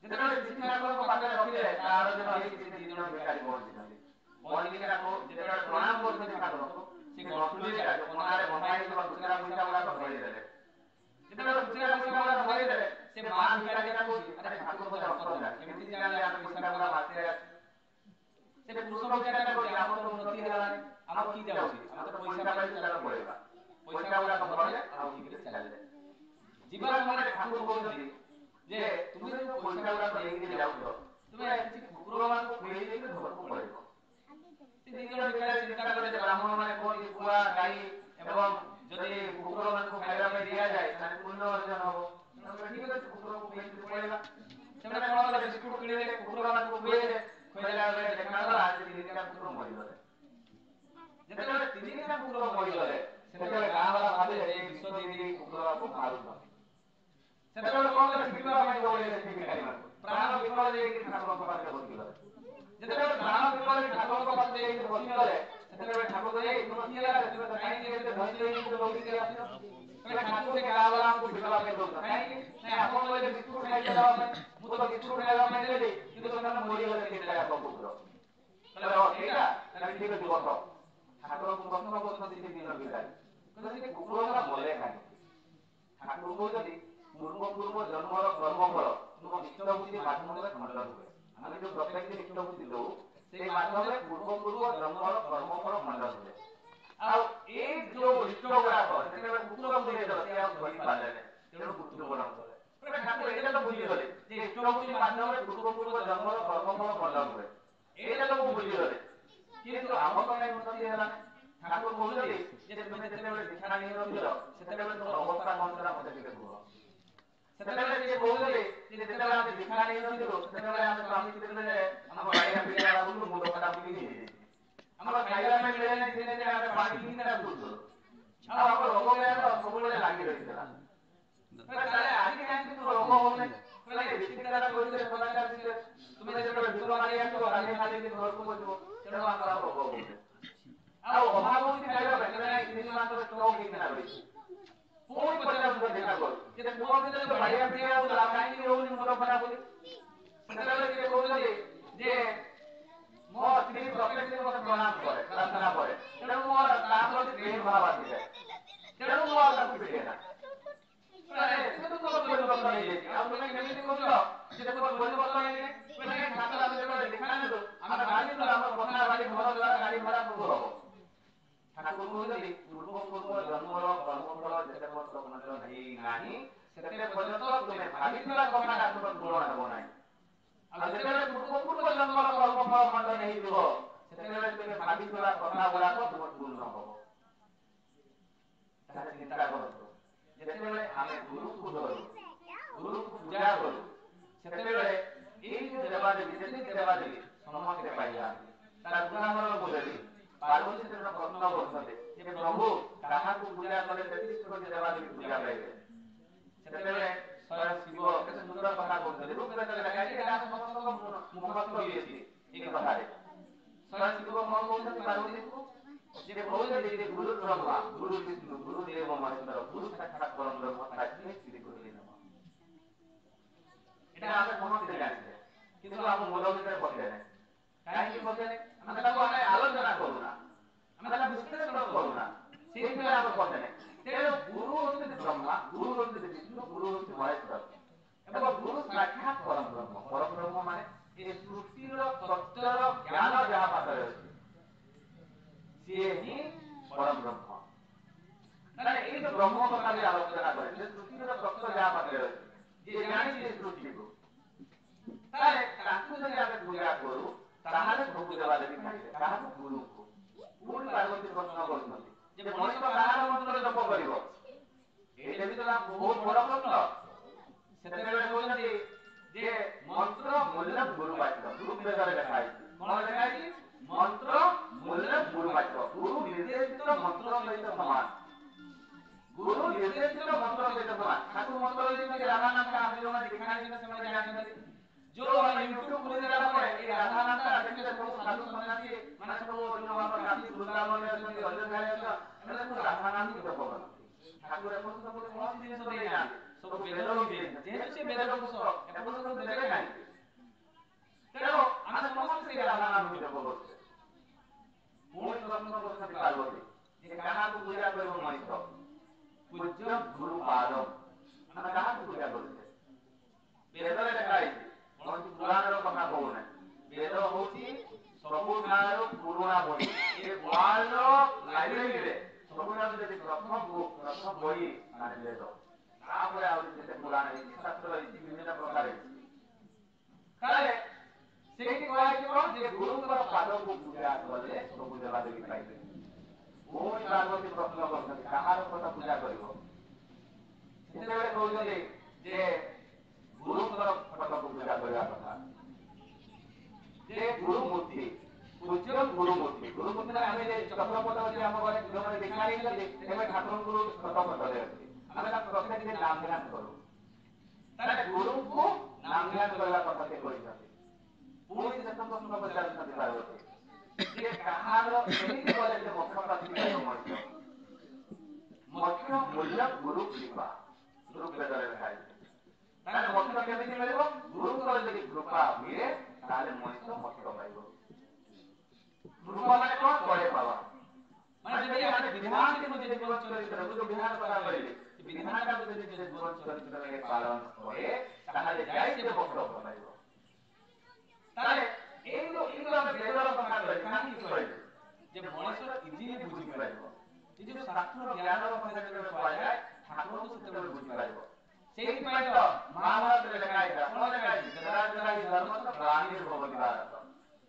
ଯେତେବେଳେ ଶିଶି ଠାକୁରଙ୍କ ପାଖରେ ରଖିଲେ ତା ଆର ଦିନ ହେଇଛି ସେ ଦି ଜଣ ଭିକାରୀ ପହଞ୍ଚିଛନ୍ତି। ପହଞ୍ଚିକିନା ଯେତେବେଳେ ପ୍ରଣାମ କରୁଛନ୍ତି ଠାକୁରଙ୍କୁ ସେ ଗଣ୍ଠୁଲିଟା ଯୋଉ କନାରେ ବନ୍ଧା ହେଇଥିବା ଖୁଚୁରା ପଇସା ଗୁଡାକ ଧରିଦେଲେ। ଯେତେବେଳେ ଖୁଚୁରା ପଇସା ଗୁଡାକ ଧରିଦେଲେ ସେ ମା ଭିକାରୀଟା କହୁଛି ଆରେ ଠାକୁର ବୋଧେ ଅନ୍ତର୍ଯାମୀ କେମିତି ଜାଣିଲେ ଆମେ ପଇସା ଗୁଡା ମାଗିତେ ଆସିଛୁ। ସେ ପୁରୁଷ ଭିକାରୀଟା କହୁଛି ଆମର ତ ଉନ୍ନତି ହେଲାନି ଆମର କି ଯାଉଛି ଆମେ ତ ପଇସା ପାଇଛୁ ଚାଲ ପଳେଇବା। ପଇସା ଗୁଡାକ ଧରିଲେ ଆଉ ଉଠିକିରି ଚାଲିଲେ। ଯିବା ସମୟରେ ଠାକୁର କହୁଛନ୍ତି ଯେ ତୁମେ ଯୋଉ ପଇସା ଗୁଡାକ ନେଇକି ଯାଉଛ ତୁମେ କିଛି କୁକୁରମାନଙ୍କୁ ଖୁଏଇ ଦେଇକି ଘରକୁ ପଳେଇବ। ସେ ଦି ଜଣ ଭିକାରୀ ଚିନ୍ତା କଲେ ଯେ ବ୍ରାହ୍ମଣ ମାନେ କୁହନ୍ତି ଗୁଆ ଗାଈ ଏବଂ ଯଦି କୁକୁରମାନଙ୍କୁ ଖାଇବା ପାଇଁ ଦିଆଯାଏ ତାହେଲେ ପୁଣ୍ୟ ଅର୍ଜନ ହବ। ତେଣୁକରି ଠିକ ଅଛି କୁକୁରକୁ ଖୁଏଇକି ପଳେଇବା। ସେମାନେ କଣ କଲେ ବିସ୍କୁଟ କିଣିଲେ କୁକୁରମାନଙ୍କୁ ଖୁଏଇଲେ। ଖୁଏଇଲା ବେଳେ ଦେଖାଗଲା ଯେ ତିନିଟା କୁକୁର ମରିଗଲେ। ଯେତେବେଳେ ତିନିଟା କୁକୁର ମରିଗଲେ ସେତେବେଳେ ଗାଁ ବାଲା ଭାବିଲେ ଯେ ବିଷ ଦେଇ ଦେଇ କୁକୁରକୁ ମାରୁଛନ୍ତି। ସେତେବେଳେ କଣ କଲେ ପିଟିବା ପାଇଁ ଦୌଡ଼ିଲେ ସେ ଭିକାରୀମାନଙ୍କୁ। ପ୍ରାଣ ବିକଳ ଯାଇକି ଠାକୁରଙ୍କ ପାଖରେ ବସିଗଲେ। ଯେତେବେଳେ ପ୍ରାଣ ବିକଳ ଠାକୁରଙ୍କ ପାଖରେ ଯାଇକି ବସିଗଲେ ସେତେବେଳେ ଠାକୁର କହିଲେ ତୁମେ କିଏ ହେଲା ତୁମେ କାହିଁକି ଏତେ ଭୟ ଦେଇକି ଦୌଡ଼ିକି ଆସୁଛ? କହିଲେ ଠାକୁର ସେ ଗାଁ ବାଲା ଆମକୁ ପିଟିବା ପାଇଁ ଦଉଛ କାହିଁକି? ନାଇଁ ଆପଣ କହିଲେ ବିସ୍କୁଟ ଖାଇକି ଦେବା ପାଇଁ। ମୁଁ ତ ବିସ୍କୁଟ ଖାଇବା ପାଇଁ ଦେଲି କିନ୍ତୁ ସେମାନେ ମରିଗଲେ ତିନିଟା ଯାକ କୁକୁର। କହିଲେ ଓ ସେଇଟା ତାହେଲେ ଠିକ ଅଛି ବସ। ଠାକୁରଙ୍କୁ ପ୍ରଶ୍ନ କରୁଛନ୍ତି ସେ ଦି ଜଣ ଭିକାରୀ। କହିଲେ ସେ କୁକୁର ଗୁଡା ମଲେ କାହିଁକି? ଠାକୁର କହୁଛନ୍ତି ପୂର୍ବ ପୂର୍ବ ଜନ୍ମର କର୍ମଫଳ ତୁମ ଇଷ୍ଟବୃତ୍ତି ମାଧ୍ୟମରେ ଖଣ୍ଡନ ହୁଏ। ଆମେ ଯୋଉ ପ୍ରତ୍ୟେକ ଦିନ ଇଷ୍ଟବୃତ୍ତି ଦଉ ସେଇ ମାଧ୍ୟମରେ ପୂର୍ବ ପୂର୍ବ ଜନ୍ମର କର୍ମଫଳ ଖଣ୍ଡନ ହୁଏ। ଆଉ ଏଇ ଯୋଉ ଇଷ୍ଟ ଗୁଡାକ ଯେତେବେଳେ କୁକୁରକୁ ଦେଇଦେଲ ସେ ଆଉ ସହି ପାରିଲେନି ତେଣୁ ମୃତ୍ୟୁବରଣ କଲେ। ଠାକୁର ଏଇଟା ତ ବୁଝିଗଲେ ଯେ ଇଷ୍ଟବୃତ୍ତି ମାଧ୍ୟମରେ ପୂର୍ବ ପୂର୍ବ ଜନ୍ମର କର୍ମଫଳ ଖଣ୍ଡନ ହୁଏ। ଏଇଟା ତ ମୁଁ ବୁଝିଗଲି କିନ୍ତୁ ଆମ ତ କାହିଁ ଉନ୍ନତି ହେଲାନି? ଠାକୁର କହୁଛନ୍ତି ଯେ ତୁମେ ଯେତେବେଳେ ଦୀକ୍ଷା ନେଇନଥିଲ ସେତେବେଳେ ତୁମର ଅବସ୍ଥା କଣ ଥିଲା ମତେ ଟିକେ କୁହ। ସେତେବେଳେ ସିଏ କହୁଥିଲେ ଯେ ଯେତେବେଳେ ଆମେ ଦୀକ୍ଷା ନେଇନଥିଲୁ ସେତେବେଳେ ଆମେ ସ୍ୱାମୀ ସ୍ତ୍ରୀରେ ଆମ ବାଡ଼ିଆ ପିଡ଼ିଆ ଲାଗୁଥିଲୁ ମୁଣ୍ଡ ଫଟା ଫୁଟି ହେଇଯାଇଛି। ଆମର ଖାଇବା ପାଇଁ ମିଳେନି ଦିନେ ଦିନେ ଆମେ ପାଣି ପିଇକିନା ଶୋଉଥିଲୁ। ଆଉ ଆମ ରୋଗ ବ୍ୟାଧ ସବୁବେଳେ ଲାଗି ରହିଥିଲା। ତାହେଲେ ଆଜି କାହିଁକି ତୁମକୁ ରୋଗ ହଉନି? କହିଲେ ଋଷି ଦାଦା କହିଥିଲେ ସଦାଚାର ବିଷୟରେ ତୁମେ ଯେତେବେଳେ ଭିକ ମାଗି ଆସିବ ଗାଧେଇ ପାଧେଇକି ଘରକୁ ବସିବ ତେଣୁ ଆମର ଆଉ ରୋଗ ହଉନି। ଆଉ ଅଭାବ ହଉଛି ଖାଇବା ପାଇଁ କହିଲେ ନାଇଁ 3 ମାସର ଷ୍ଟକ୍ ହେଇକିନା ରହିଛି। ପୁଣି ପଚାରୁଛନ୍ତି ଠାକୁର ଯେ ତୁମ ଭିତରେ ବାଡ଼ିଆ ପିଡ଼ିଆ ହଉଥିଲା କାହିଁକି ହଉନି ମୁଣ୍ଡ ଫଟା ଫୁଟି? ସେତେବେଳେ ସିଏ କହୁଛନ୍ତି ଯେ ମୋ ସ୍ତ୍ରୀ ପ୍ରତ୍ୟେକ ଦିନ ମୋତେ ପ୍ରଣାମ କରେ ପ୍ରାର୍ଥନା କରେ ତେଣୁ ମୋର ତା ପ୍ରତି ପ୍ରେମ ଭାବ ଆସିଯାଏ ତେଣୁ ମୁଁ ଆଉ ତାକୁ ପିଟେନା। ଏଥିରେ ତ ତୁମର ପରିବର୍ତ୍ତନ ହେଇଯାଇଛି ଆଉ ତୁମେ କେମିତି କହୁଛ ଯେ ତୁମର ପରିବର୍ତ୍ତନ ହେଇନି? କହିଲେ ନାଇଁ ଠାକୁର ଆମେ ଯେତେବେଳେ ଦୀକ୍ଷା ନେଲୁ ଆମେ ଭାବିଥିଲୁ ଆମର କୋଠା ବାଡ଼ି ଘର ଦ୍ୱାରା ଗାଡ଼ି ଘୋଡ଼ା ସବୁ ହବ। ଠାକୁର କହୁଛନ୍ତି ପୂର୍ବ ପୂର୍ବ ଜନ୍ମର କର୍ମଫଳ ଯେତେ ପର୍ଯ୍ୟନ୍ତ ଖଣ୍ଡନ ହେଇନାହିଁ ସେତେ ପର୍ଯ୍ୟନ୍ତ ତୁମେ ଭାବିଥିବା କଥାଟା ତୁମର ପୂରଣ ହେବ ନାହିଁ। ଆଉ ଯେତେବେଳେ ପୂର୍ବ ପୂର୍ବ ଜନ୍ମର କର୍ମଫଳ ଖଣ୍ଡନ ହେଇଯିବ ସେତେବେଳେ ତୁମେ ଭାବିଥିବା କଥା ଗୁଡ଼ାକ ତୁମର ପୂର୍ଣ୍ଣ ହବ। ତାହେଲେ ଚିନ୍ତା କରନ୍ତୁ ଯେତେବେଳେ ଆମେ ଗୁରୁଙ୍କୁ ଧରୁ ଗୁରୁଙ୍କୁ ପୂଜା କରୁ ସେତେବେଳେ ଏଇ ଯୋଉ ଦେବାଦେବୀ ଯେତିକି ଦେବାଦେବୀ ସମସ୍ତେ ପାଇଯାଆନ୍ତି। ତାର ଉଦାହରଣ ମୁଁ ଦେବି। ପାର୍ବତୀ ସେଦିନ ପ୍ରଶ୍ନ କରୁଛନ୍ତି ଯେ ପ୍ରଭୁ କାହାକୁ ପୂଜା କଲେ 33 କୋଟି ଦେବାଦେବୀ ପୂଜା ପାଇବେ? ସେତେବେଳେ ସ୍ୱୟଂ ଶିବ କେତେ ସୁନ୍ଦର କଥା କହୁଛନ୍ତି। ଋଗ୍ବେଦରେ ଲେଖା ହେଇଛି ଏଇଟା ସମସ୍ତଙ୍କ ମୁଖସ୍ଥ ବି ଅଛି ଏଇ କଥାରେ। ସ୍ୱୟଂ ଶିବ କଣ କହୁଛନ୍ତି ପାର୍ବତୀଙ୍କୁ? ଯେ କହୁଛନ୍ତି ଯେ ଗୁରୁ ବ୍ରହ୍ମା ଗୁରୁ ବିଷ୍ଣୁ ଗୁରୁ ଦେବ ମହେଶ୍ୱର ଗୁରୁ ସାକ୍ଷାତ୍ ପରମ ବ୍ରହ୍ମ ତସ୍ମୈ ଶ୍ରୀ ଗୁରବେ ନମଃ। ଏଇଟା ଆମେ ସମସ୍ତେ ଜାଣିଛେ କିନ୍ତୁ ଆମ ମୁଣ୍ଡ ଭିତରେ ପଶେନି। କାହିଁକି ପଶେନି? ଆମେ ତାକୁ ଆଲୋଚନା କରୁନା, ଆମେ ତାକୁ ବିଶ୍ଳେଷଣ କରୁନା, ସେଇଥିପାଇଁ ଆମେ ପଶେନି। ତେଣୁ ଗୁରୁ ହଉଛନ୍ତି ବ୍ରହ୍ମା, ଗୁରୁ ହଉଛନ୍ତି ବିଷ୍ଣୁ, ଗୁରୁ ହଉଛି ମହେଶ୍ୱର ଏବଂ ଗୁରୁ ସାକ୍ଷାତ୍ ପରମ ବ୍ରହ୍ମ। ପରମ ବ୍ରହ୍ମ ମାନେ ଏ ସୃଷ୍ଟିର ତତ୍ତ୍ୱର ଜ୍ଞାନ ଯାହା ପାଖରେ ଅଛି ସିଏ ହିଁ ପରମ ବ୍ରହ୍ମ। ତାହେଲେ ଏଇ ଯୋଉ ବ୍ରହ୍ମ କଥା ବି ଆଲୋଚନା କରେ ଯେ ସୃଷ୍ଟିର ତତ୍ତ୍ୱ ଯାହା ପାଖରେ ଅଛି ଯିଏ ଜାଣିଛି ଏ ସୃଷ୍ଟିକୁ, ତାହେଲେ ତାଙ୍କୁ ଯଦି ଆମେ ପୂଜା କରୁ ତାହେଲେ ସବୁ ଦେବାଦେବୀ ପାଇବେ। କାହାକୁ? ଗୁରୁଙ୍କୁ। ପୁଣି ପାର୍ବତୀ ପ୍ରଶ୍ନ କରୁଛନ୍ତି ଯେ ମଣିଷ କାହାର ମନ୍ତ୍ର ଜପ କରିବ? ଏଇଟା ବି ତ ବହୁତ ବଡ଼ ପ୍ରଶ୍ନ। ସେତେବେଳେ କହୁଛନ୍ତି ଯେ ମନ୍ତ୍ର ମୂଲ୍ୟ ଗୁରୁ ବାଚ୍ୟ। ଋଗ୍ବେଦରେ ଲେଖା ହେଇଛି। କଣ ଲେଖା ହେଇଛି? ମନ୍ତ୍ର ମୂଲ୍ୟ ଗୁରୁ ବାଚ୍ୟ। ଗୁରୁ ନିର୍ଦ୍ଦେଶିତ ମନ୍ତ୍ର ସହିତ ସମାନ। ଗୁରୁ ନିର୍ଦ୍ଦେଶିତ ମନ୍ତ୍ର ସହିତ ସମାନ। ଠାକୁର ମନ୍ତ୍ର ଦେଇଛନ୍ତି ରାଧା ନାମଟା ଆମେ ଯୋଉମାନେ ଦୀକ୍ଷା ନେଇଛନ୍ତି ସେମାନେ ଜାଣିଛନ୍ତି। ଯୋଉ ଆମେ ୟୁଟ୍ୟୁବ ଖୋଲିଦେଲା ପରେ ଏଇ ରାଧା ନାମଟା ଦେଖିଲେ ସବୁ ସାଧୁ ସନ୍ନ୍ୟାସୀ ମାନେ ସବୁ ଯୋଉ ଆମର କାଶୀ ବୃନ୍ଦାବନରେ ଅଛନ୍ତି ଅଯୋଧ୍ୟାରେ ଅଛନ୍ତି ଏମାନେ ସବୁ ରାଧା ନାମ ହିଁ ଜପ କରନ୍ତି। ଠାକୁର ଏପର୍ଯ୍ୟନ୍ତ ଗୋଟେ କୌଣସି ଜିନିଷ ଦେଇନାହାନ୍ତି, ସବୁ ବେଦରୁ ହିଁ ଦେଇଛନ୍ତି। ଯେହେତୁ ସେ ବେଦ ପୁରୁଷ ଏପର୍ଯ୍ୟନ୍ତ ଦେବେ କାହିଁକି? ତେଣୁ ଆମେ ସମସ୍ତେ ସେଇ ରାଧା ନାମ ହିଁ ସେଇଠି କୁହାଯାଇଛି କ'ଣ ଯେ ଗୁରୁଙ୍କର ପାଦକୁ ପୂଜା କଲେ ସବୁ ଦେବାଦେବୀ ପାଇବେ। ପୁଣି ପାର୍ବତୀ ପ୍ରଶ୍ନ କରୁଛନ୍ତି କାହାର କଥା ପୂଜା କରିବ? ସେତେବେଳେ କହୁଛନ୍ତି ଯେ ଗୁରୁଙ୍କର ଫଟୋକୁ ପୂଜା କରିବା କଥା। ଯେ ଗୁରୁମୂର୍ତ୍ତି ପୂଜ୍ୟମ ଗୁରୁମୂର୍ତ୍ତି ଗୁରୁମୂର୍ତ୍ତିରେ ଆମେ ଯେ ଚକ୍ରପଟ ଅଛି ଆମ ଘରେ ଯୋଉମାନେ ଦୀକ୍ଷା ନେଇଛନ୍ତି ଏବେ ଠାକୁରଙ୍କୁ ଛୋଟ ପଟରେ ଅଛି ଆମେ ତାକୁ ପ୍ରତ୍ୟେକ ଦିନ ନାମ ଧ୍ୟାନ କରୁ। ତାହେଲେ ଗୁରୁଙ୍କୁ ନାମ ଧ୍ୟାନ କରିବା କଥା ସେ କହିଛନ୍ତି। ପୁଣି ଶେଷ ପ୍ରଶ୍ନ ପଚାରୁଛନ୍ତି ପାର୍ବତୀ ଯେ କାହାର କେମିତି କଲେ ସେ ମୋକ୍ଷ ପ୍ରାପ୍ତି ପାଇବ ମଣିଷ? ମୋକ୍ଷ ମୂଲ୍ୟ ଗୁରୁ କୃପା ଋଗ୍ବେଦରେ ଲେଖାଯାଇଛି। ତାହେଲେ ମୋକ୍ଷ କେମିତି ମିଳିବ? ଗୁରୁଙ୍କର ଯଦି କୃପା ହୁଏ ତାହେଲେ ମଣିଷ ମୋକ୍ଷ ପାଇବ। କୃପା ମାନେ କ'ଣ? ତଳେ ପାଇବା। ମାନେ ଯଦି ଆମେ ବିଧାନଟିକୁ ନିଜ ଜୀବନ ଚରିତ୍ରରେ ମୁଁ ଯୋଉ ବିଧାନ କଥା କହିଲି ସେ ବିଧାନଟାକୁ ଯଦି ନିଜ ଜୀବନ ଚରିତ୍ରରେ ପାଳନ କରେ ତାହେଲେ ଯାଇ ସେ ମୋକ୍ଷ ପାଇବ। ତାହେଲେ ଏଇ ଯୋଉ ଆମେ ବେଦର କଥା କହିଲେ କାହିଁକି କହିଲେ ଯେ ମଣିଷ ଇଜିଲି ବୁଝିପାରିବ। ଏ ଯୋଉ ଶାସ୍ତ୍ର ଜ୍ଞାନର କଥା ଯେତେବେଳେ କୁହାଯାଏ ଠାକୁରଙ୍କୁ ସେତେବେଳେ ବୁଝିପାରିବ। ସେଇଥିପାଇଁ ତ ମହାଭାରତରେ ଲେଖା ହେଇଥିଲା କ'ଣ ଲେଖା ହେଇଛି? ଯଦା ଧର୍ମସ୍ୟ ଗ୍ଲାନିର୍ଭବତି ଭାରତ।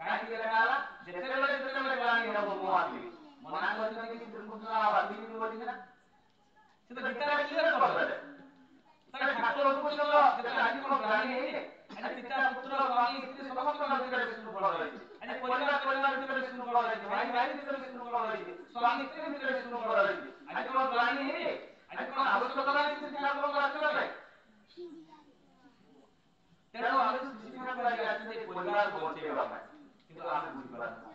କାହିଁକି ଲେଖା ହେଲା? ଯେତେବେଳେ ଯେତେବେଳେ ଗ୍ଲାନି ହେବ ମୁଁ ଆସିବି। ମନା କରିଛନ୍ତି କି ଶ୍ରୀକୃଷ୍ଣ ଆଉ ଆସିବିନି ବୋଲିକି ନା? ସେ ତ ଗୀତାରେ କ୍ଲିୟର କରିଦେଲେ। ତାହେଲେ ଠାକୁର ଅନୁକୂଳ ଯେତେବେଳେ ଆଜି କ'ଣ ଗ୍ଲାନି ହେଇନି? ଆଜି ପିତା ପୁତ୍ର ସ୍ୱାମୀ ସ୍ତ୍ରୀ ସମସ୍ତଙ୍କ ଭିତରେ ବିଶୃଙ୍ଖଳ ରହିଛି। ଆଜି ପରିବାର ଭିତରେ ବିଶୃଙ୍ଖଳ ରହିଛି। ଭାଇ ଭିତରେ ବିଶୃଙ୍ଖଳ ରହିଛି। ସ୍ୱାମୀ ସ୍ତ୍ରୀ ଭିତରେ ବିଶୃଙ୍ଖଳ ରହିଛି। ଆଜି କ'ଣ ଗ୍ଲାନି ହେଇନି? ଆଜି କ'ଣ ଆବଶ୍ୟକତା ନାହିଁ ଶ୍ରୀ ଠାକୁରଙ୍କ ଆସିବା ପାଇଁ? ତେଣୁ ଆମେ ଶ୍ରୀ ଠାକୁର ଆଜି ଆସିଛନ୍ତି ପରିବାରକୁ ବଞ୍ଚେଇବା ପାଇଁ। କିନ୍ତୁ ଆମେ ବୁଝିପାରୁନା।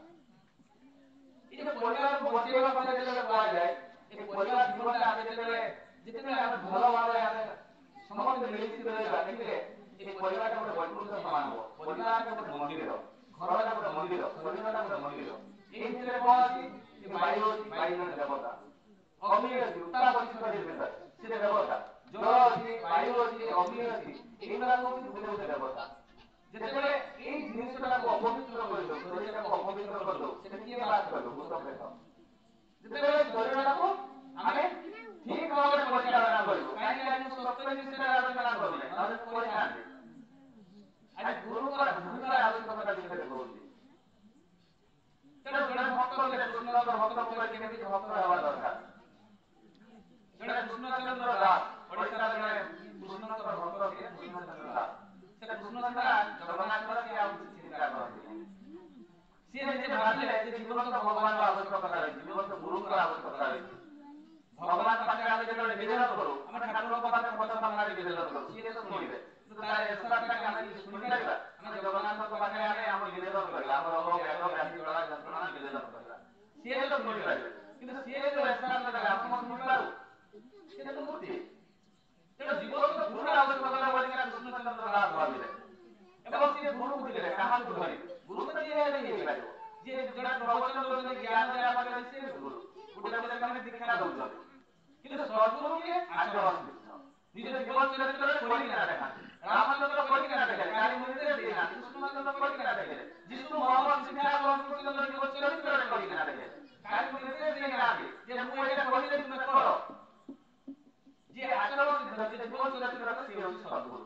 ଏ ଯୋଉ ପରିବାରକୁ ବଞ୍ଚେଇବା କଥା ଯେତେବେଳେ କୁହାଯାଏ ଏ ପରିବାର ଜୀବନଟା ଆମେ ଯେତେବେଳେ ଆମେ ଭଲ ଭାବରେ ଆମେ ସମସ୍ତେ ମିଳିମିଶି ରହିବା ଦେଖିବେ ଏ ପରିବାରଟା ଗୋଟେ ବୈକୁଣ୍ଠ ସମାନ ହବ। ପରିବାରଟା ଗୋଟେ ମନ୍ଦିର, ଘରଟା ଗୋଟେ ମନ୍ଦିର, ଶରୀରଟା ଗୋଟେ ମନ୍ଦିର। ଏଇ ଭିତରେ କ'ଣ ଅଛି? ଏ ବାୟୁ ଅଛି, ବାୟୁ ଜଣେ ଦେବତା। ଅଗ୍ନି ଅଛି, ଉତ୍ତାପ ଅଛି ଶରୀର ଭିତରେ, ସେ ଦେବତା। ଜଳ ଅଛି, ବାୟୁ ଅଛି, ଅଗ୍ନି ଅଛି, ଏଇଗୁଡ଼ାକ ହେଉଛି ଗୋଟେ ଗୋଟେ ଦେବତା। ଯେତେବେଳେ ଏଇ ଜିନିଷଟାକୁ ଅପବିତ୍ର କରିଦେଉ, ଶରୀରଟାକୁ ଅପବିତ୍ର କରିଦେଉ, ସେଠି କିଏ ବାସ କରିବ? ଭୂତ ପ୍ରେତ। ଯେତେବେଳେ ଶରୀରଟାକୁ ଆମେ ଠିକ ଭାବରେ ପରିଚାଳନା କରିବୁ, କାହିଁକି ଆଜି ମୁଁ ସତ୍ୟ ବିଷୟରେ ଆଲୋଚନା କରୁନାହିଁ, ନହେଲେ ମୁଁ କରିଥାନ୍ତି। ଆଜି ଗୁରୁଙ୍କର ଭୂମିକାର ଆବଶ୍ୟକତା ବିଷୟରେ କହୁଛି। ତେଣୁ ଜଣେ ଭକ୍ତ ଥିଲେ କୃଷ୍ଣଙ୍କର ଭକ୍ତଙ୍କୁ କହିଲେ କେମିତି ଭକ୍ତ ହେବା ଦରକାର। ଜଣେ କୃଷ୍ଣଚନ୍ଦ୍ର ଦାସ, ଓଡ଼ିଶାର ଜଣେ କୃଷ୍ଣଙ୍କର ଭକ୍ତ ଥିଲେ କୃଷ୍ଣଚନ୍ଦ୍ର ଦାସ। ସେ କୃଷ୍ଣ ଛଡ଼ା ଜଗନ୍ନାଥଙ୍କର ସିଏ ଆଉ କିଛି ଚିନ୍ତା କରନ୍ତି ନାହିଁ। ସିଏ ନିଜେ ଭାବିଲେ ଯେ ଜୀବନ୍ତ ଭଗବାନଙ୍କ ଆବଶ୍ୟକତା ରହିଛି, ଜୀବନ୍ତ ଗୁରୁଙ୍କର ଆବଶ୍ୟକତା ରହିଛି। ଭଗବାନ ପାଖରେ ଆମେ ଯେତେବେଳେ ନିବେଦନ କରୁ ଆମେ ଠାକୁରଙ୍କ ପାଖରେ ଫଟୋ ସାମ୍ନାରେ ନିବେଦନ କରୁ, ସିଏ ତ ଶୁଣିବେ କିନ୍ତୁ ତାର ଏନ୍ସାରଟା କି ଆମେ ଶୁଣିପାରିବା? ଆମେ ଜଗନ୍ନାଥଙ୍କ ପାଖରେ ଆମେ ଆମ ନିବେଦନ କରିବା, ଆମ ରୋଗ ବ୍ୟାଧ ବ୍ୟାଧି ଜଳା ଯନ୍ତ୍ରଣା ନିବେଦନ କରିବା, ସିଏ ତ ଶୁଣିପାରିବେ। କିନ୍ତୁ ସିଏ ଯୋଉ ଏନ୍ସାର ଦେବେ ଆମେ କ'ଣ ଶୁଣିପାରୁ? ସିଏ ତ ମୂର୍ତ୍ତି। ତେଣୁ ଜୀବନ୍ତ ଗୁରୁର ଆବଶ୍ୟକତା ବୋଲିକିନା କୃଷ୍ଣଚନ୍ଦ୍ର ଦାସ ଭାବିଲେ ଏବଂ ସିଏ ଗୁରୁ ବୁଝିଲେ କାହାକୁ ଧରିବେ? ଗୁରୁ ତ ଯିଏ ହେଲେ ବି ହେଇପାରିବ, ଯିଏ ଜଣେ ପ୍ରବଚନ ଦଉଛନ୍ତି, ଜ୍ଞାନ ଦେବା ପାଖରେ ଅଛି, ସିଏ ବି ଗୁରୁ। ଗୋଟେ ଗୋଟେ ସେମାନେ ଦୀକ୍ଷା ଦଉଛନ୍ତି। କିନ୍ତୁ ସଦ୍ଗୁରୁ କିଏ? ଆଚରଣ କୃଷ୍ଣ। ନିଜ ଜୀବନ ଚରିତ୍ରରେ କରିକିନା ଦେଖାନ୍ତି। ରାମଚନ୍ଦ୍ର କରିକିନା ଦେଖାଇଲେ, କାହାକୁ ନିର୍ଦ୍ଦେଶ ଦେଇନାହାନ୍ତି। କୃଷ୍ଣଚନ୍ଦ୍ର କରିକିନା ଦେଖାଇଲେ। ଯୀଶୁ ମହମ୍ମଦ ଶିକ୍ଷା କୃଷ୍ଣଚନ୍ଦ୍ର ଜୀବନ ଚରିତ୍ରରେ କରିକିନା ଦେଖାଇଲେ। କାହାକୁ ନିର୍ଦ୍ଦେଶ ଦେଇନାହାନ୍ତି ଯେ ମୁଁ ଏଇଟା କହିଲେ ତୁମେ କର। ଯିଏ ଆଚରଣ ସିଦ୍ଧ, ଯିଏ ଜୀବନ ଚରିତ୍ରରେ ସିଏ ହେଉଛି ସଦ୍ଗୁରୁ।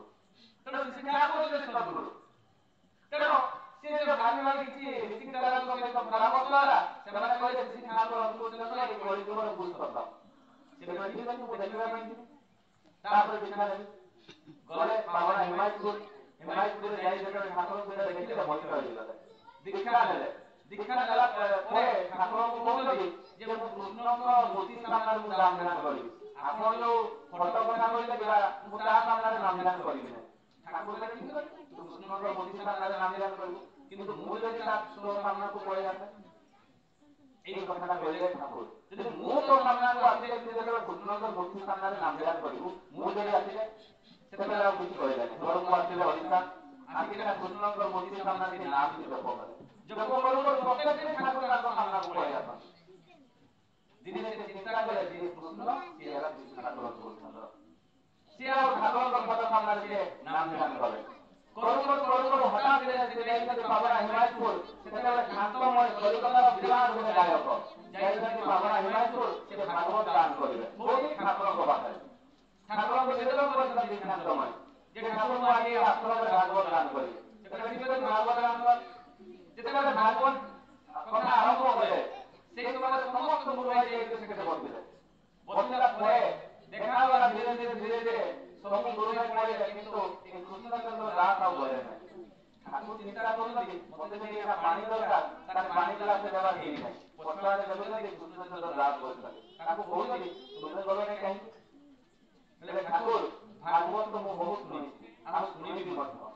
ତେଣୁ ଶ୍ରୀ ଠାକୁର ହେଉଛନ୍ତି ସଦ୍ଗୁରୁ। ତେଣୁ ସେ ଯୋଉ ଭାବି ଭାବି କିଛି ଋଷି ଦାଦାଙ୍କ ସହିତ ପରାମର୍ଶ ହେଲା, ସେମାନେ କହିଲେ ଶ୍ରୀ ଠାକୁର ଅନୁକୂଳ ଚନ୍ଦ୍ର ଏଇ କଳିଯୁଗର ପୁରୁଷୋତ୍ତମ। ସେ କହିଲେ ଠିକ ଅଛି ମୁଁ ଦେଖିବା ପାଇଁ ଯିବି, ତାପରେ ଦୀକ୍ଷା ନେବି। ଗଲେ ପାବନା ହିମାୟତପୁର, ହିମାୟତପୁରରେ ଯାଇ ଯେତେବେଳେ ଠାକୁରଙ୍କୁ ଦେଖିଲେ ମୋହିତ ହେଇଗଲେ, ଦୀକ୍ଷା ନେଲେ। ଦୀକ୍ଷା ନେଲା ପରେ ଠାକୁରଙ୍କୁ କହୁଛନ୍ତି ଯେ ମୁଁ କୃଷ୍ଣଙ୍କ ମୂର୍ତ୍ତି ସାମ୍ନାରେ ମୁଁ ନାମ ଧ୍ୟାନ କରିବି। ଆପଣ ଯୋଉ ଫଟୋ କଥା କହିଲେ କିବା ମୁଁ ତା ସାମ୍ନାରେ ନାମ ଧ୍ୟାନ କରିବି ନାହିଁ। ଠାକୁର କହିଲେ ଠିକ ଅଛି ତୁ କୃଷ୍ଣଙ୍କ ମୂର୍ତ୍ତି ସାମ୍ନାରେ ନାମ ଧ୍ୟାନ କରିବୁ, କିନ୍ତୁ ମୁଁ ଯଦି ତୋ ସାମ୍ନାକୁ ପଳେଇ ଆସେ, ଏଇ କଥାଟା କହିଲେ ଠାକୁର, ଯଦି ମୁଁ ତୋ ସାମ୍ନାକୁ ଆସିଲେ ତୁ ଯେତେବେଳେ କୃଷ୍ଣଙ୍କ ମୂର୍ତ୍ତି ସାମ୍ନାରେ ନାମ ଧ୍ୟାନ କରିବୁ, ମୁଁ ଯଦି ଆସିଲେ, ସେତେବେଳେ ଆଉ କିଛି କହିଲେନି। ଘରକୁ ଆସିଲେ ଓଡ଼ିଶା, ଆସିକିନା କୃଷ୍ଣଙ୍କ ମୂର୍ତ୍ତି ସାମ୍ନାରେ ସେ ନାମ ହିଁ ଜପ କଲେ। ଜପ କରୁ କରୁ ପ୍ରତ୍ୟେକ ଦିନ ଠାକୁର ତାଙ୍କ ସାମ୍ନାକୁ ପଳେଇ ଆସନ୍ତି। ଦିନେ ସେ ଚିନ୍ତା କଲେ ଯିଏ କୃଷ୍ଣ ସିଏ ହେଲା ଠାକୁର କୃଷ୍ଣଚନ୍ଦ୍ର। ସିଏ ଆଉ ଠାକୁରଙ୍କ ଫଟୋ ସାମ୍ନାରେ ସିଏ ନାମ ଧ୍ୟାନ କଲେ। କରୁ କରୁ କରୁ କରୁ ହଠାତ୍ ଦିନେ ସେ ଯାଇଛନ୍ତି ପାବନା ହିମାୟତପୁର। ସେତେବେଳେ ଶାନ୍ତମୟ କଲିକତାର ବିରାଟ ଗୋଟେ ଗାୟକ ଯାଇଛନ୍ତି ପାବନା ହିମାୟତପୁର, ସେ ଭାଗବତ ଗାନ କରିବେ। କୋଉଠି? ଠାକୁରଙ୍କ ପାଖରେ। ଠାକୁରଙ୍କୁ ନିବେଦନ କରିଛନ୍ତି ଶାନ୍ତମୟ ଯେ ଠାକୁର ମୁଁ ଆଜି ଆଶ୍ରମରେ ଭାଗବତ ଗାନ କରିବି। ସେ କହିଲେ ଠିକ ଅଛି ଭାଗବତ ଗାନ କର। ଭାଗବତ କଥା ଆରମ୍ଭ କଲେ সেই সময় সমস্ত গুরু ভাই একটু সেখানে বসলে বসিলা পরে দেখা গলা ধীরে ধীরে ধীরে ধীরে ସବୁ ଗୁରୁ ଭାଇ ପଳେଇଲେ କିନ୍ତୁ ଏ କୃଷ୍ଣଚନ୍ଦ୍ର ଦାସ ଆଉ ଗଲେ ନାହିଁ। ଠାକୁର ଚିନ୍ତା କରୁଛନ୍ତି ମତେ ଯଦି ଏଇଟା ପାଣି ଦରକାର ତାହେଲେ ପାଣି ଗ୍ଲାସ ଦେବାର ହେଇନାହିଁ। ପଛଆଡ଼େ ଦେଖୁଛନ୍ତି କୃଷ୍ଣଚନ୍ଦ୍ର ଦାସ ବସିଛନ୍ତି। ତାଙ୍କୁ କହୁଛନ୍ତି ତୁମେ ଗଲ ନାହିଁ କାହିଁକି? ହେଲେ ଠାକୁର ଭାଗବତ ତ ମୁଁ ବହୁତ ଶୁଣିଛି ଆଉ ଶୁଣିବି ମଧ୍ୟ,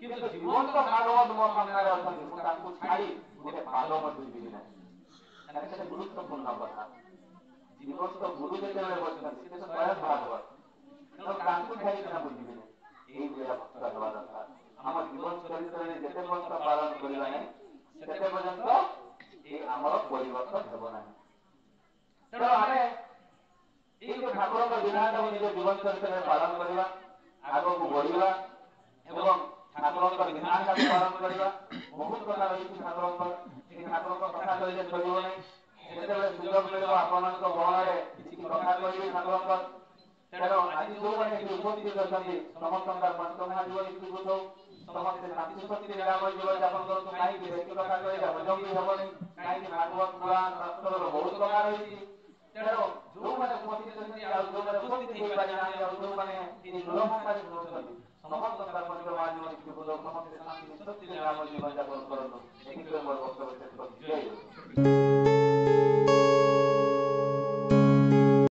କିନ୍ତୁ ଜୀବନ୍ତ ଭାଗବତ ମୋ ସାମ୍ନାରେ ଅଛନ୍ତି, ମୁଁ ତାଙ୍କୁ ଛାଡ଼ି ଗୋଟେ ପାଦ ମଧ୍ୟ ଯିବି ନାହିଁ। ତାହେଲେ କେତେ ଗୁରୁତ୍ୱପୂର୍ଣ୍ଣ କଥା। ଜୀବନ୍ତ ଗୁରୁ ଯେତେବେଳେ ବସିଛନ୍ତି ସେ ତ ସ୍ୱୟଂ ଭାଗବତ, ତେଣୁ ତାଙ୍କୁ ଛାଡ଼ିକିନା ବୁଝିବେନି। ଏଇଭଳିଆ ଭକ୍ତ ହେବା ଦରକାର। ଆମ ଜୀବନ ଚରିତ୍ରରେ ଯେତେ ପର୍ଯ୍ୟନ୍ତ ପାଳନ କରିବା ନାହିଁ ସେତେ ପର୍ଯ୍ୟନ୍ତ ଏଇ ଆମର ପରିବର୍ତ୍ତନ ହେବ ନାହିଁ। ତେଣୁ ଆମେ ଏଇ ଯୋଉ ଠାକୁରଙ୍କ ବିଧାନଟାକୁ ନିଜ ଜୀବନ ଚରିତ୍ରରେ ପାଳନ କରିବା, ଆଗକୁ ବଢିବା ଏବଂ ଠାକୁରଙ୍କ ବିଧାନଟାକୁ ପାଳନ କରିବା। ବହୁତ କଥା ରହିଛି ଠାକୁରଙ୍କର, ଏ ଠାକୁରଙ୍କ କଥା କହିଲେ ସରିବ ନାହିଁ। ଯେତେବେଳେ ସୁଯୋଗ ମିଳିବ ଆପଣମାନଙ୍କ ଗହଣରେ କିଛି କଥା କହିବି ଠାକୁରଙ୍କ। ତେଣୁ ଆଜି ଯୋଉମାନେ ଏଠି ଉପସ୍ଥିତ ଅଛନ୍ତି ସମସ୍ତଙ୍କର ପଞ୍ଚମହାଜୀବନ ସ୍ୱୀକୃତ ହଉ, ସମସ୍ତେ ଶାନ୍ତି ଶକ୍ତିରେ ନିରାମୟ ଜୀବନ ଯାପନ କରନ୍ତୁ। କାହିଁକି ବେଶୀ କଥା କହିଲେ ହଜମ ବି ହେବନି, କାହିଁକି ଭାଗବତ ପୁରାଣ ଶାସ୍ତ୍ରର ବହୁତ କଥା ରହିଛି। ତେଣୁ ଯୋଉମାନେ ଉପସ୍ଥିତ ଅଛନ୍ତି ଆଉ ଯୋଉମାନେ ଉପସ୍ଥିତ ହୋଇପାରିନାହାନ୍ତି ଆଉ ଯୋଉମାନେ ଏଇ ଦୂରଭାଷାରେ ଶୁଣୁଛନ୍ତି ସମସ୍ତଙ୍କର ପଞ୍ଚମହାଜୀବନ ସ୍ୱୀକୃତ ହଉ, ସମସ୍ତେ ଶାନ୍ତି ଶକ୍ତିରେ ନିରାମୟ ଜୀବନ ଯାପନ କରନ୍ତୁ। ଏତିକି